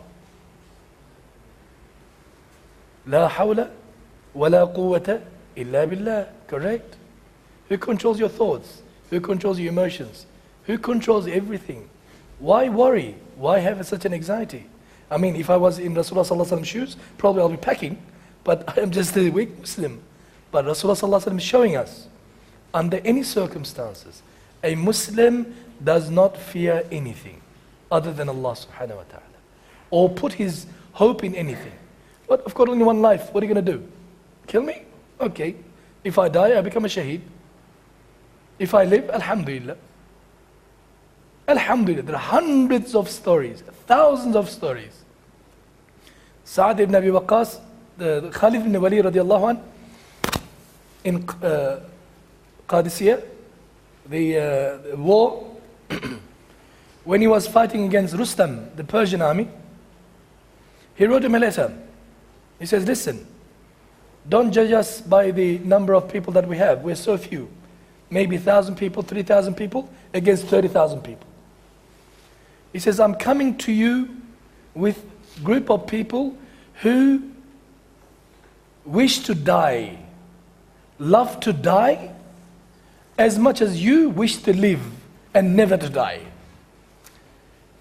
La hawla wa la quwwata illa billah. Correct? Who controls your thoughts? Who controls your emotions? Who controls everything? Why worry? Why have such an anxiety? I mean, if I was in Rasulullah sallallahu alaihi wasallam's shoes, probably I'll be packing, but I am just a weak Muslim. But Rasulullah sallallahu alaihi wasallam is showing us, under any circumstances, a Muslim does not fear anything other than Allah subhanahu wa ta'ala, or put his hope in anything. But I've got only one life, what are you going to do? Kill me? Okay. If I die, I become a shaheed. If I live, alhamdulillah. Alhamdulillah, there are hundreds of stories, thousands of stories. Sa'ad ibn Abi Waqqas, the Khalid ibn Walid radiallahu anh, in Qadisiyah, the war, when he was fighting against Rustam, the Persian army, he wrote him a letter. He says, "Listen, don't judge us by the number of people that we have. We're so few. Maybe 1,000 people, 3,000 people against 30,000 people. He says, I'm coming to you with a group of people who wish to die, love to die, as much as you wish to live and never to die.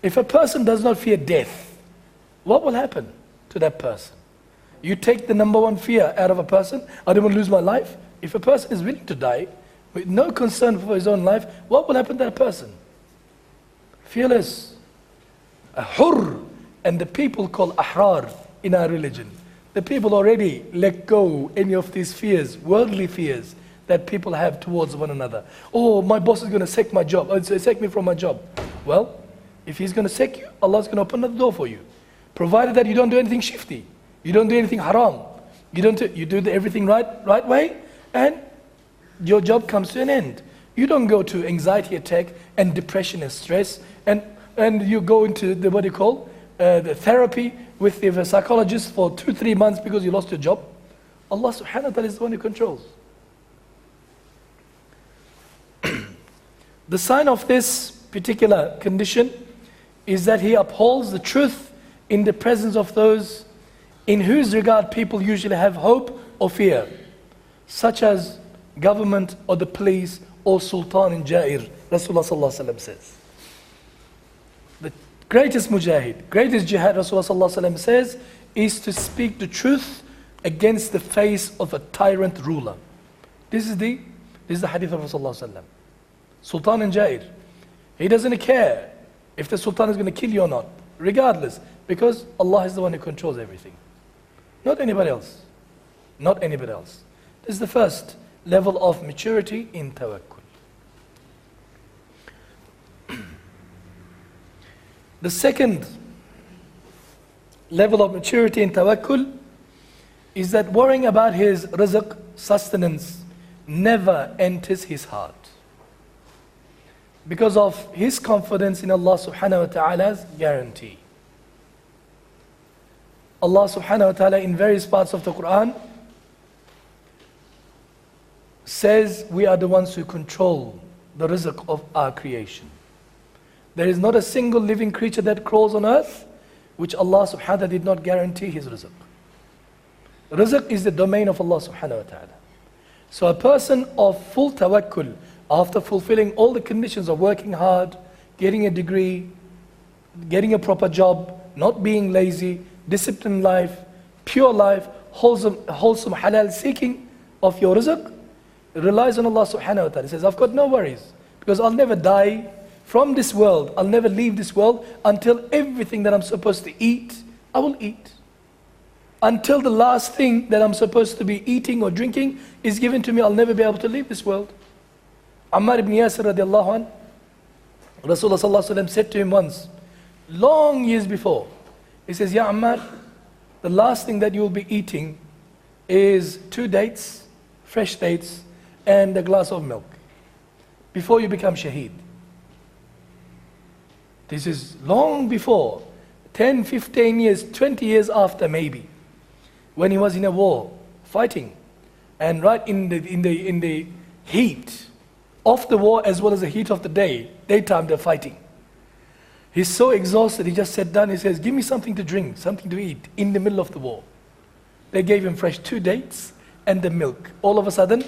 If a person does not fear death, what will happen to that person? You take the number 1 fear out of a person, I don't want to lose my life. If a person is willing to die, with no concern for his own life, what will happen to that person? Fearless. A hurr. And the people call ahrar in our religion. The people already let go any of these fears, worldly fears that people have towards one another. Oh, my boss is going to sack my job. Oh, sack me from my job. Well, if he's going to sack you, Allah's going to open the door for you. Provided that you don't do anything shifty. You don't do anything haram. You do everything right way, and your job comes to an end. You don't go to anxiety attack and depression and stress, and you go into the the therapy with the psychologist for 2-3 months because you lost your job. Allah subhanahu wa ta'ala is the one who controls. The sign of this particular condition is that he upholds the truth in the presence of those in whose regard people usually have hope or fear, such as government or the police or sultan in Jair. Rasulullah sallallahu alaihi wasallam says. The greatest mujahid, greatest jihad, Rasulullah sallallahu alaihi wasallam says, is to speak the truth against the face of a tyrant ruler. This is the hadith of Rasulullah sallallahu alaihi wasallam. Sultan in Jair. He doesn't care if the sultan is going to kill you or not, regardless, because Allah is the one who controls everything. Not anybody else. Not anybody else. This is the first level of maturity in tawakkul. The second level of maturity in tawakkul is that worrying about his rizq, sustenance, never enters his heart, because of his confidence in Allah subhanahu wa ta'ala's guarantee. Allah subhanahu wa ta'ala in various parts of the Qur'an says we are the ones who control the rizq of our creation. There is not a single living creature that crawls on earth which Allah subhanahu wa ta'ala did not guarantee his rizq. Rizq is the domain of Allah subhanahu wa ta'ala. So a person of full tawakkul, after fulfilling all the conditions of working hard, getting a degree, getting a proper job, not being lazy, disciplined life, pure life, wholesome halal seeking of your rizq, relies on Allah subhanahu wa ta'ala. He says, I've got no worries, because I'll never die from this world. I'll never leave this world until everything that I'm supposed to eat, I will eat. Until the last thing that I'm supposed to be eating or drinking is given to me, I'll never be able to leave this world. Ammar ibn Yasir radiallahu anh, Rasulullah sallallahu alaihi wasallam said to him once, long years before, he says, Ya Ammar, the last thing that you'll be eating is 2 dates, fresh dates, and a glass of milk, before you become shaheed. This is long before, 10, 15 years, 20 years after maybe, when he was in a war, fighting, and right in the heat of the war as well as the heat of the daytime they're fighting. He's so exhausted, he just sat down, he says, give me something to drink, something to eat, in the middle of the war. They gave him fresh 2 dates and the milk. All of a sudden,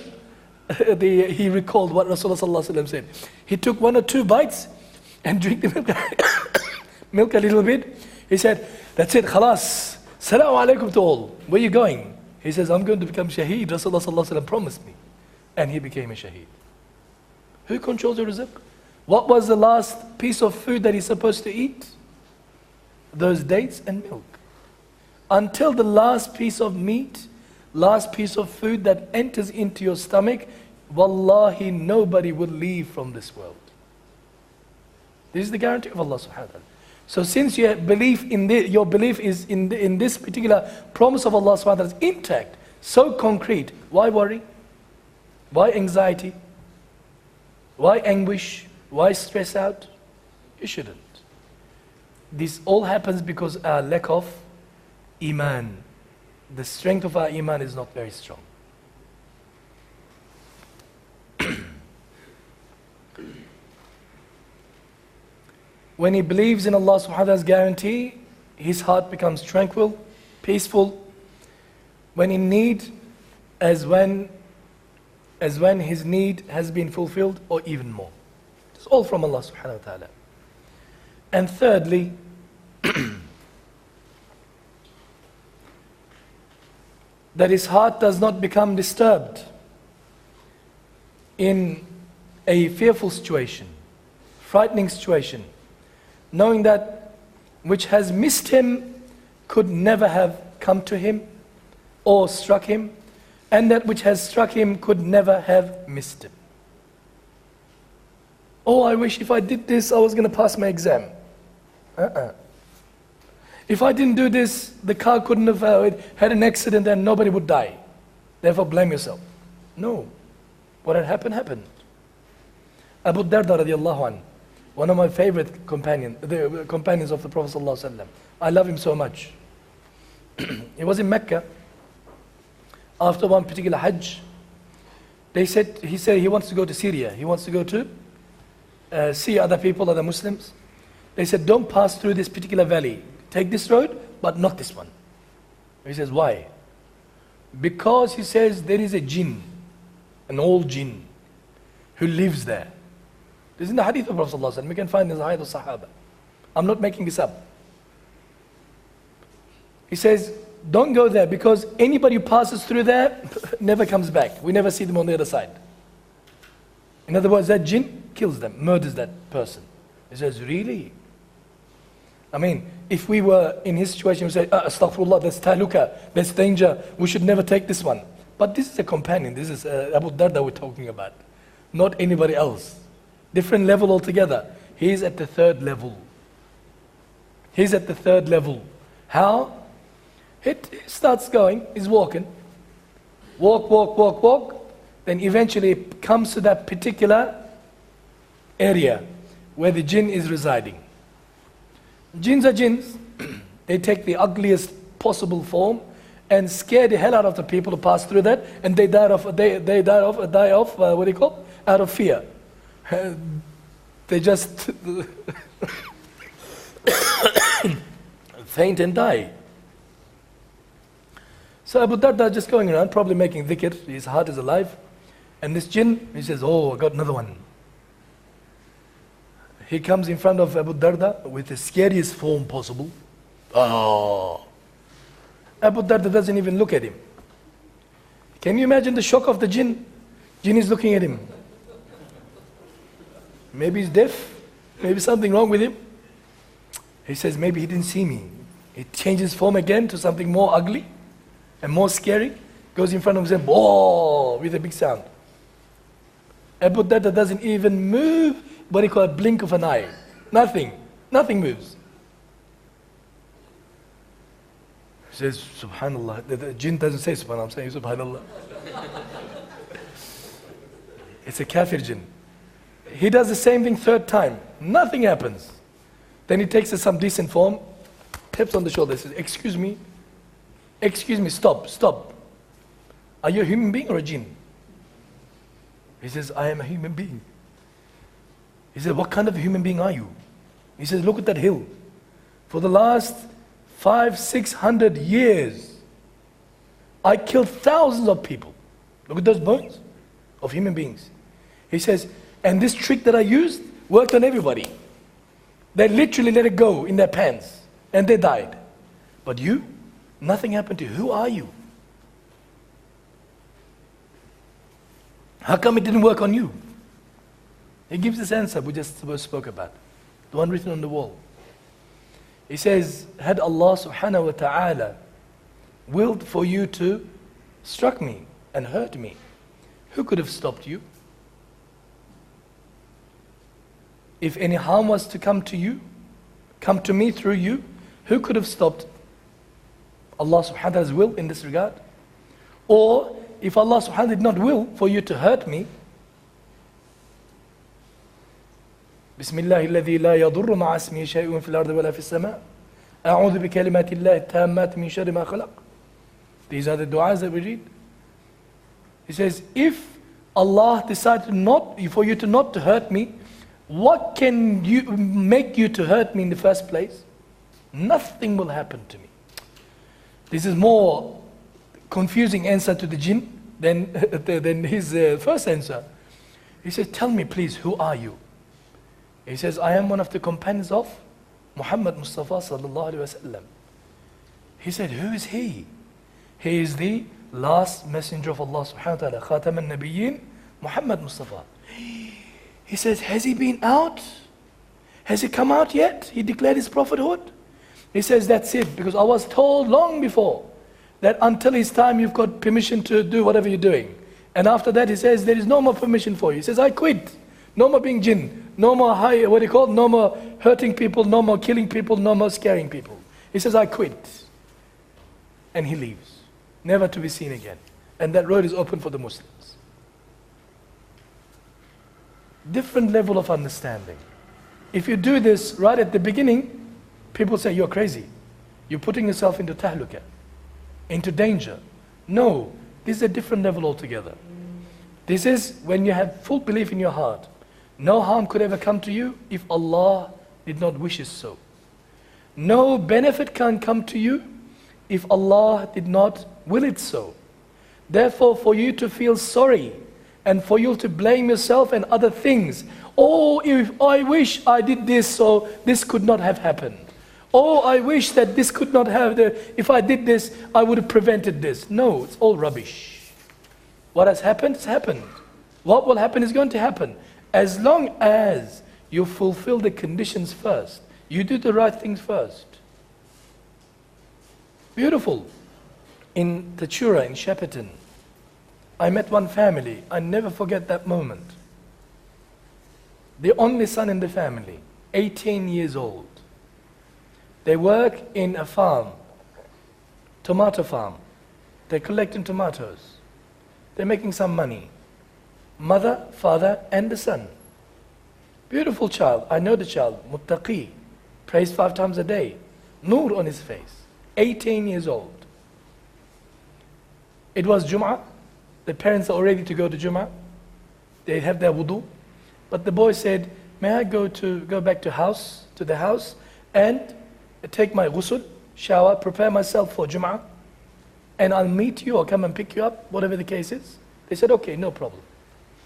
he recalled what Rasulullah sallallahu alaihi wasallam said. He took 1 or 2 bites and drank the milk, milk a little bit. He said, that's it, khalas, salaam alaikum to all. Where are you going? He says, I'm going to become shaheed. Rasulullah sallallahu alaihi wasallam promised me. And he became a shaheed. Who controls your rizq? What was the last piece of food that he's supposed to eat? Those dates and milk. Until the last piece of meat, last piece of food that enters into your stomach, wallahi, nobody will leave from this world. This is the guarantee of Allah subhanahu wa ta'ala. So since your belief is in this particular promise of Allah subhanahu wa ta'ala is intact, so concrete, why worry? Why anxiety? Why anguish? Why stress out? You shouldn't. This all happens because our lack of iman. The strength of our iman is not very strong. When he believes in Allah subhanahu wa ta'ala's guarantee, his heart becomes tranquil, peaceful. When in need, as when his need has been fulfilled, or even more. It's all from Allah subhanahu wa ta'ala. And thirdly, that his heart does not become disturbed in a fearful situation, frightening situation, knowing that which has missed him could never have come to him or struck him, and that which has struck him could never have missed him. Oh, I wish if I did this, I was going to pass my exam. If I didn't do this, the car couldn't have had an accident and nobody would die. Therefore, blame yourself. No. What had happened, happened. Abu Darda radiallahu anh, one of my favorite companions of the Prophet sallallahu alaihi wasallam. I love him so much. He was in Mecca. After one particular Hajj, he said he wants to go to Syria. He wants to go to see other people, other Muslims. They said, don't pass through this particular valley. take this road, but not this one. He says, why? Because he says there is a jinn, an old jinn, who lives there. This is in the hadith of Prophet ﷺ. We can find this in the hadith of Sahaba. I'm not making this up. He says, don't go there because anybody who passes through there never comes back. We never see them on the other side. In other words, that jinn kills them, murders that person. He says, really? I mean, if we were in his situation, we say, astaghfirullah, that's tahluka, that's danger, we should never take this one. But this is a companion, this is Abu Darda we're talking about, not anybody else. Different level altogether. He's at the third level. He's at the third level. How? He starts going, he's walking. Walk. Then eventually it comes to that particular area where the jinn is residing. Jinns are jinns. They take the ugliest possible form and scare the hell out of the people who pass through that, and they die off, what do you call? Out of fear. They just faint and die. So Abu Darda just going around, probably making dhikr, his heart is alive. And this jinn, he says, oh, I got another one. He comes in front of Abu Darda with the scariest form possible. Oh. Abu Darda doesn't even look at him. Can you imagine the shock of the jinn? Jinn is looking at him. Maybe he's deaf. Maybe something wrong with him. He says, maybe he didn't see me. He changes form again to something more ugly and more scary. Goes in front of him and says, oh, with a big sound. Abu Darda doesn't even move, what he call a blink of an eye. Nothing moves. He says, subhanallah. The jinn doesn't say subhanallah, I'm saying subhanallah. It's a kafir jinn. He does the same thing third time. Nothing happens. Then he takes some decent form, taps on the shoulder, says, excuse me, stop. Are you a human being or a jinn? He says, I am a human being. He said, what kind of a human being are you? He says, look at that hill. For the last 500-600 years, I killed thousands of people. Look at those bones of human beings. He says, and this trick that I used worked on everybody. They literally let it go in their pants and they died. But you, nothing happened to you. Who are you? How come it didn't work on you? He gives this answer we just spoke about, the one written on the wall. He says, had Allah subhanahu wa ta'ala willed for you to struck me and hurt me, who could have stopped you? If any harm was to come to you, come to me through you, who could have stopped Allah subhanahu wa ta'ala's will in this regard? Or if Allah subhanahu wa ta'ala did not will for you to hurt me, Bismillah alladhi la yadurru ma'a ismihi shay'un fil ardi wala fis sama'. A'udhu bi kalimati Allahi tammat min sharri ma khalaq. These are the du'as that we read. He says, if Allah decided not for you to not to hurt me, what can you make you to hurt me in the first place? Nothing will happen to me. This is more confusing answer to the jinn than his first answer. He says, tell me please, who are you? He says, I am one of the companions of Muhammad Mustafa sallallahu alaihi wasallam. He said, who is he? He is the last messenger of Allah subhanahu wa ta'ala, Khatam al-Nabiyyin, Muhammad Mustafa. He says, has he been out? Has he come out yet? He declared his prophethood? He says, that's it, because I was told long before that until his time you've got permission to do whatever you're doing. And after that he says, there is no more permission for you. He says, I quit. No more being jinn. No more no more hurting people, no more killing people, no more scaring people. He says, I quit. And he leaves, never to be seen again. And that road is open for the Muslims. Different level of understanding. If you do this right at the beginning, people say, you're crazy. You're putting yourself into tahluka, into danger. No, this is a different level altogether. This is when you have full belief in your heart. No harm could ever come to you if Allah did not wish it so. No benefit can come to you if Allah did not will it so. Therefore, for you to feel sorry and for you to blame yourself and other things, oh, if I wish I did this so this could not have happened. Oh, I wish that this could not have, if I did this, I would have prevented this. No, it's all rubbish. What has happened, has happened. What will happen is going to happen. As long as you fulfill the conditions first, you do the right things first. Beautiful. In Tachura, in Shepperton, I met one family. I never forget that moment. The only son in the family, 18 years old. They work in a farm, tomato farm. They're collecting tomatoes. They're making some money. Mother, father, and the son. Beautiful child. I know the child. Muttaqi. Prays 5 times a day. Noor on his face. 18 years old. It was Jum'ah. The parents are all ready to go to Jum'ah. They have their wudu. But the boy said, may I go back to the house and take my ghusl, shower, prepare myself for Jum'ah, and I'll meet you or come and pick you up, whatever the case is. They said, okay, no problem.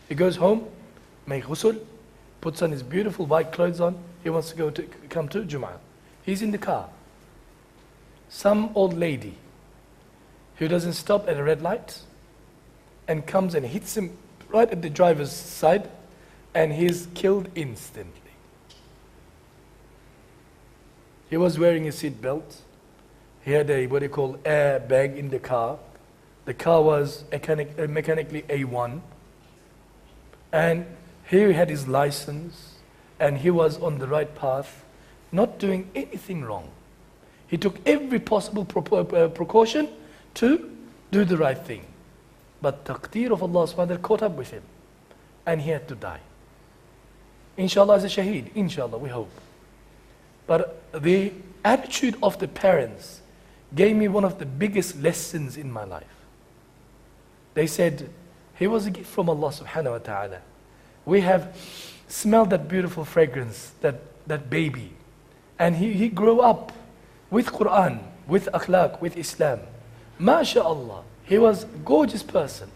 He goes home, make ghusl, puts on his beautiful white clothes on. He wants to come to Jum'ah. He's in the car. Some old lady who doesn't stop at a red light and comes and hits him right at the driver's side, and he's killed instantly. He was wearing a seat belt. He had a what they call air bag in the car. The car was mechanically A1. And he had his license, and he was on the right path, not doing anything wrong. He took every possible precaution to do the right thing. But taqdeer of Allah subhanahu wa ta'ala caught up with him, and he had to die. Inshallah as a shaheed, inshallah, we hope. But the attitude of the parents gave me one of the biggest lessons in my life. They said, he was a gift from Allah subhanahu wa ta'ala. We have smelled that beautiful fragrance, that baby. And he grew up with Qur'an, with akhlaq, with Islam. MashaAllah, he was a gorgeous person.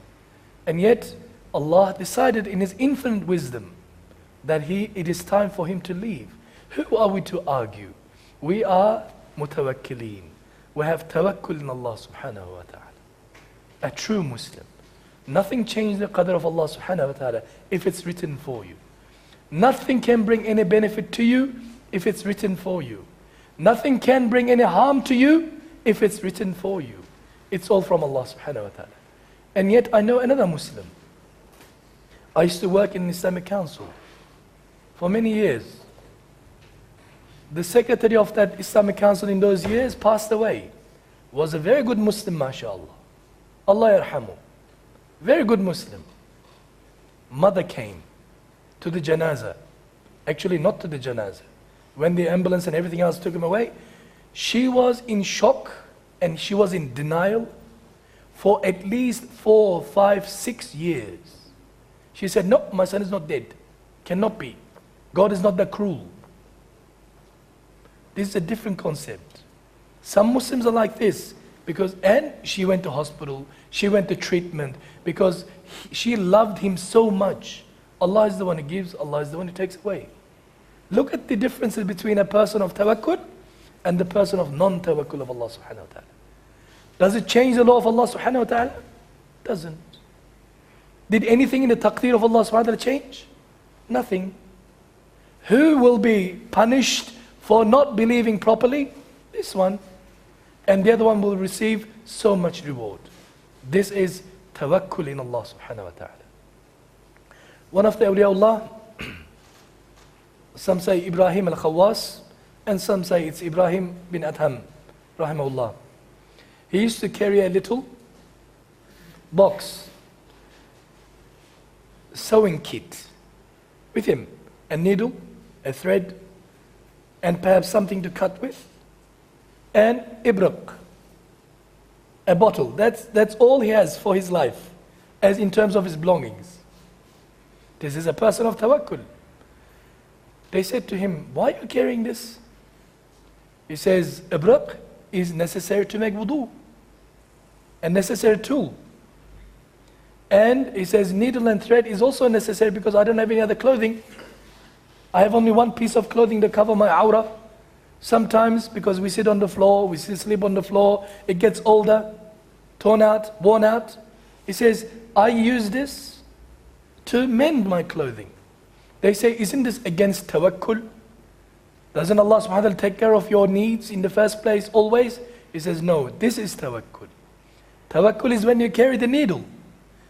And yet, Allah decided in His infinite wisdom that it is time for him to leave. Who are we to argue? We are mutawakkileen. We have tawakkul in Allah subhanahu wa ta'ala. A true Muslim. Nothing changes the qadr of Allah subhanahu wa ta'ala if it's written for you. Nothing can bring any benefit to you if it's written for you. Nothing can bring any harm to you if it's written for you. It's all from Allah subhanahu wa ta'ala. And yet I know another Muslim. I used to work in the Islamic Council for many years. The secretary of that Islamic Council in those years passed away. Was a very good Muslim, mashallah. Allah yarhamu. Very good Muslim. Mother came to the janazah. Actually, not to the janazah. When the ambulance and everything else took him away, she was in shock and she was in denial for at least 4, 5, 6 years. She said, no, my son is not dead. Cannot be. God is not that cruel. This is a different concept. Some Muslims are like this and she went to hospital, she went to treatment because she loved him so much. Allah is the one who gives, Allah is the one who takes away. Look at the differences between a person of tawakkul and the person of non-tawakkul of Allah subhanahu wa ta'ala. Does it change the law of Allah subhanahu wa ta'ala? Doesn't. Did anything in the taqdeer of Allah subhanahu wa ta'ala change? Nothing. Who will be punished for not believing properly? This one. And the other one will receive so much reward. This is tawakkul in Allah subhanahu wa ta'ala. One of the awliyaullah, some say Ibrahim al-Khawwas, and some say it's Ibrahim bin Adham, rahimahullah. He used to carry a little box, sewing kit, with him. A needle, a thread, and perhaps something to cut with, and ibraq, a bottle. That's all he has for his life, as in terms of his belongings. This is a person of tawakkul. They said to him, why are you carrying this? He says, ibraq is necessary to make wudu, a necessary tool. And he says, needle and thread is also necessary because I don't have any other clothing. I have only one piece of clothing to cover my aura. Sometimes, because we sit on the floor, we sleep on the floor, it gets older, torn out, worn out. He says, I use this to mend my clothing. They say, isn't this against tawakkul? Doesn't Allah subhanahu wa ta'ala take care of your needs in the first place always? He says, no, this is tawakkul. Tawakkul is when you carry the needle.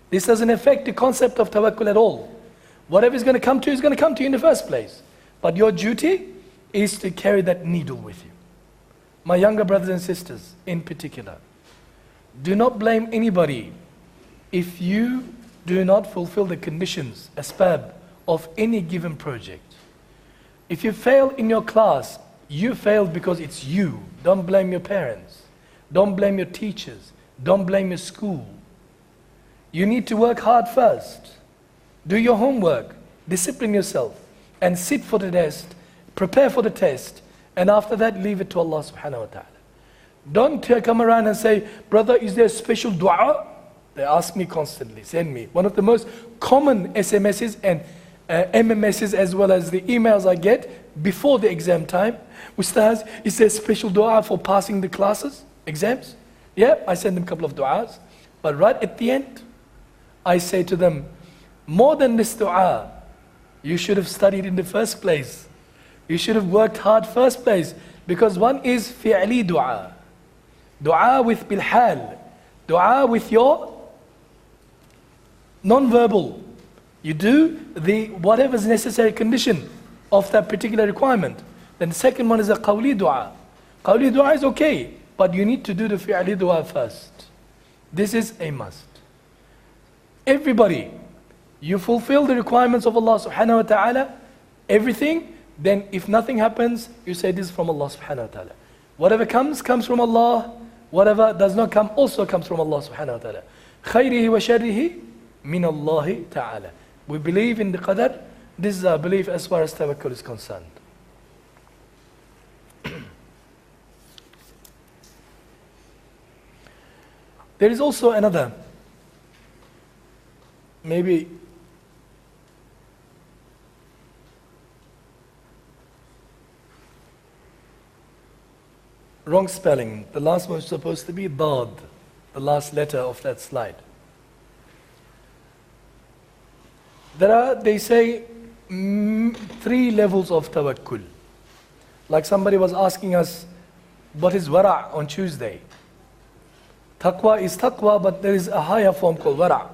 This doesn't affect the concept of tawakkul at all. Whatever is going to come to you is going to come to you in the first place. But your duty is to carry that needle with you. My younger brothers and sisters in particular, do not blame anybody if you do not fulfill the conditions, asbab of any given project. If you fail in your class, you failed because it's you. Don't blame your parents. Don't blame your teachers. Don't blame your school. You need to work hard first. Do your homework, discipline yourself, and sit for the test, prepare for the test, and after that leave it to Allah subhanahu wa ta'ala. Don't come around and say, brother, is there a special dua? They ask me constantly, send me. One of the most common SMSs and MMSs as well as the emails I get before the exam time. Ustaz, is there a special dua for passing the classes, exams? Yeah, I send them a couple of du'as. But right at the end, I say to them, more than this dua, you should have studied in the first place. You should have worked hard first place. Because one is fi'li dua. Dua with bilhal. Dua with your non-verbal. You do the whatever's necessary condition of that particular requirement. Then the second one is a qawli dua. Qawli dua is okay, but you need to do the fi'li dua first. This is a must. Everybody, you fulfill the requirements of Allah subhanahu wa ta'ala, everything, then if nothing happens, you say this is from Allah subhanahu wa ta'ala. Whatever comes from Allah. Whatever does not come also comes from Allah subhanahu wa ta'ala. Khayrihi wa sharrihi min Allahi ta'ala. We believe in the qadar. This is our belief as far as tawakkul is concerned. There is also another, maybe wrong spelling. The last one is supposed to be dad, the last letter of that slide. There are, they say, 3 levels of tawakkul. Like somebody was asking us, what is wara' on Tuesday? Taqwa is taqwa, but there is a higher form called wara'.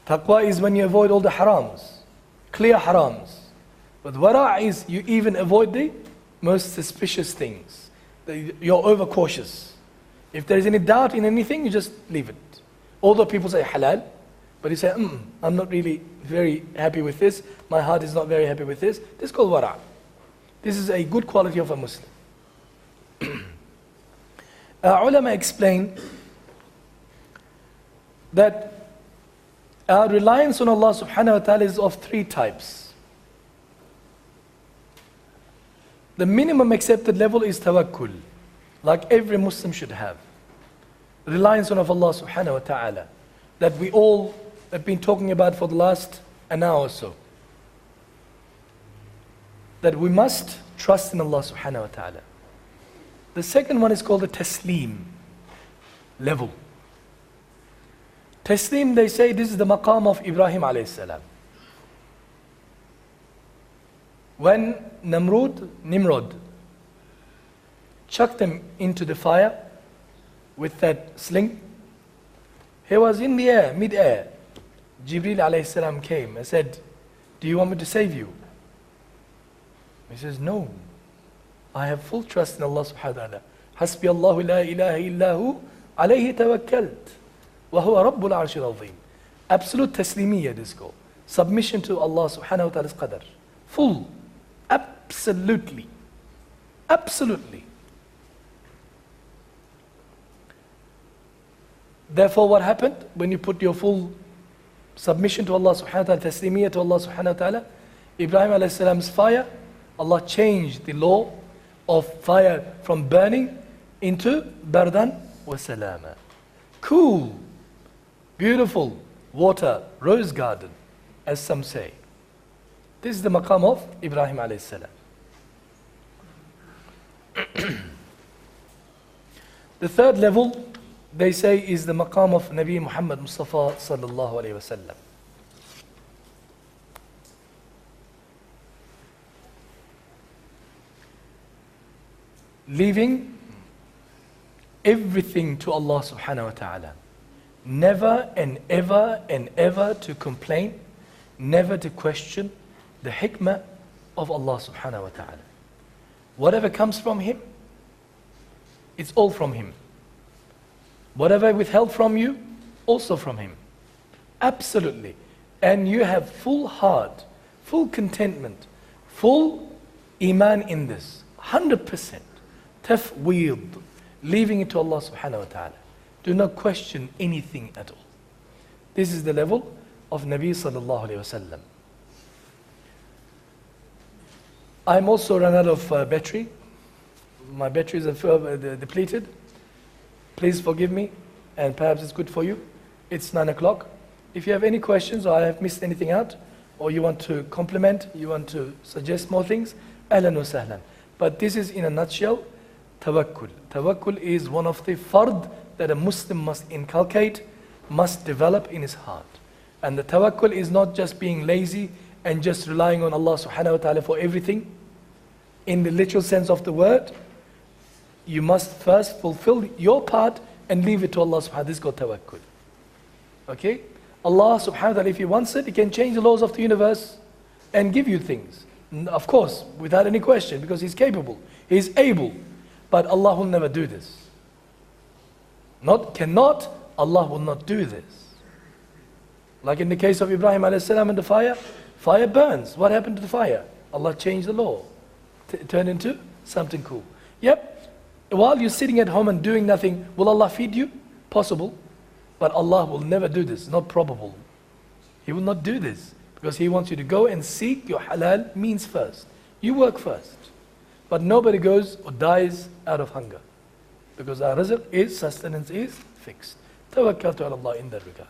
Taqwa is when you avoid all the harams, clear harams. But wara' is you even avoid the most suspicious things. You're overcautious. If there is any doubt in anything, you just leave it. Although people say halal, but you say, I'm not really very happy with this. My heart is not very happy with this. This is called wara'. This is a good quality of a Muslim. Ulama explain that our reliance on Allah subhanahu wa ta'ala is of 3 types. The minimum accepted level is tawakkul, like every Muslim should have. Reliance on Allah subhanahu wa ta'ala, that we all have been talking about for the last an hour or so. That we must trust in Allah subhanahu wa ta'ala. The second one is called the taslim level. Taslim, they say, this is the maqam of Ibrahim alayhi salam. When Nimrod chucked him into the fire with that sling, he was in the air, mid-air. Jibreel alayhi salam came and said, do you want me to save you? He says, no. I have full trust in Allah subhanahu wa ta'ala. Hasbi Allahu la ilaha illahu alayhi tawakkalt. Wa huwa rabbul arshil azim. Absolute taslimiyya, this called. Submission to Allah subhanahu wa ta'ala's qadar. Full. Absolutely. Absolutely. Therefore, what happened when you put your full submission to Allah subhanahu wa ta'ala, taslimiyya to Allah subhanahu wa ta'ala? Ibrahim alayhi salam's fire, Allah changed the law of fire from burning into bardan wa salama. Cool, beautiful water, rose garden, as some say. This is the maqam of Ibrahim alayhi salam. The third level, they say, is the maqam of Nabi Muhammad Mustafa sallallahu alayhi wasallam. Leaving everything to Allah subhanahu wa ta'ala. Never and ever to complain, never to question the hikmah of Allah subhanahu wa ta'ala. Whatever comes from Him, it's all from Him. Whatever withheld from you, also from Him. Absolutely. And you have full heart, full contentment, full iman in this. 100%. Tafweed. Leaving it to Allah subhanahu wa ta'ala. Do not question anything at all. This is the level of Nabi sallallahu alayhi wa sallam. I'm also run out of battery. My batteries are depleted. Please forgive me, and perhaps it's good for you. It's 9 o'clock. If you have any questions, or I have missed anything out, or you want to compliment, you want to suggest more things, ahlan wa sahlan. But this is in a nutshell, tawakkul. Tawakkul is one of the fard that a Muslim must inculcate, must develop in his heart. And the tawakkul is not just being lazy and just relying on Allah subhanahu wa ta'ala for everything. In the literal sense of the word, you must first fulfill your part and leave it to Allah subhanahu wa ta'ala. This is called tawakkul. Okay? Allah subhanahu wa ta'ala, if He wants it, He can change the laws of the universe and give you things. Of course, without any question, because He's capable. He's able. But Allah will never do this. Cannot, Allah will not do this. Like in the case of Ibrahim alayhi salam and the fire, fire burns. What happened to the fire? Allah changed the law. Turned into something cool. Yep. While you're sitting at home and doing nothing, will Allah feed you? Possible. But Allah will never do this. Not probable. He will not do this. Because He wants you to go and seek your halal means first. You work first. But nobody goes or dies out of hunger. Because our rizq is, sustenance is fixed. Tawakkaltu ala Allah in that regard.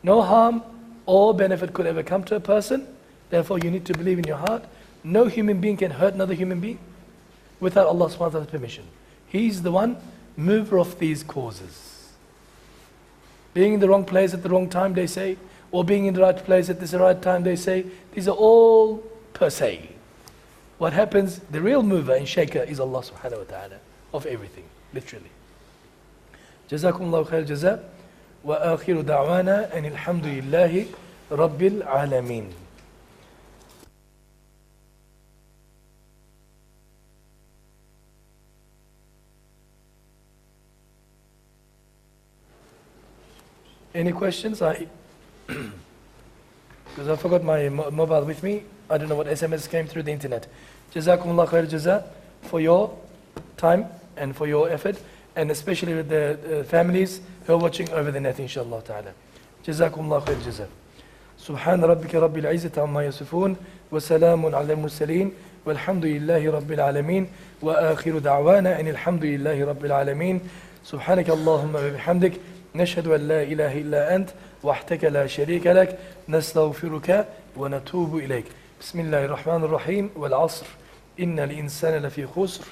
No harm or benefit could ever come to a person. Therefore you need to believe in your heart. No human being can hurt another human being without Allah subhanahu wa ta'ala's permission. He's the one mover of these causes. Being in the wrong place at the wrong time, they say, or being in the right place at the right time, they say, these are all per se. What happens, the real mover and shaker is Allah subhanahu wa ta'ala of everything, literally. Jazakumullahu khair jaza, wa akhiru da'wana and alhamdulillahi rabbil alameen. Any questions? Because I forgot my mobile with me. I don't know what SMS came through the internet. Jazakumullah khair jaza for your time and for your effort, and especially with the families who are watching over the net, inshallah ta'ala. Jazakumullah khair jaza. Subhan rabbika rabbil izzati amma yasifun, wa salamun ala al-mursaleen, walhamdulillahi rabbil alameen, wa akhiru da'wana and alhamdulillahi rabbil alameen. Subhanaka Allahumma wa bihamdik. نشهد أن لا إله إلا أنت وحدك لا شريك لك نستغفرك ونتوب إليك بسم الله الرحمن الرحيم والعصر إن الإنسان لفي خسر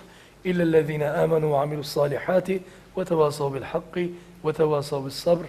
إلا الذين آمنوا وعملوا الصالحات وتواصوا بالحق وتواصوا بالصبر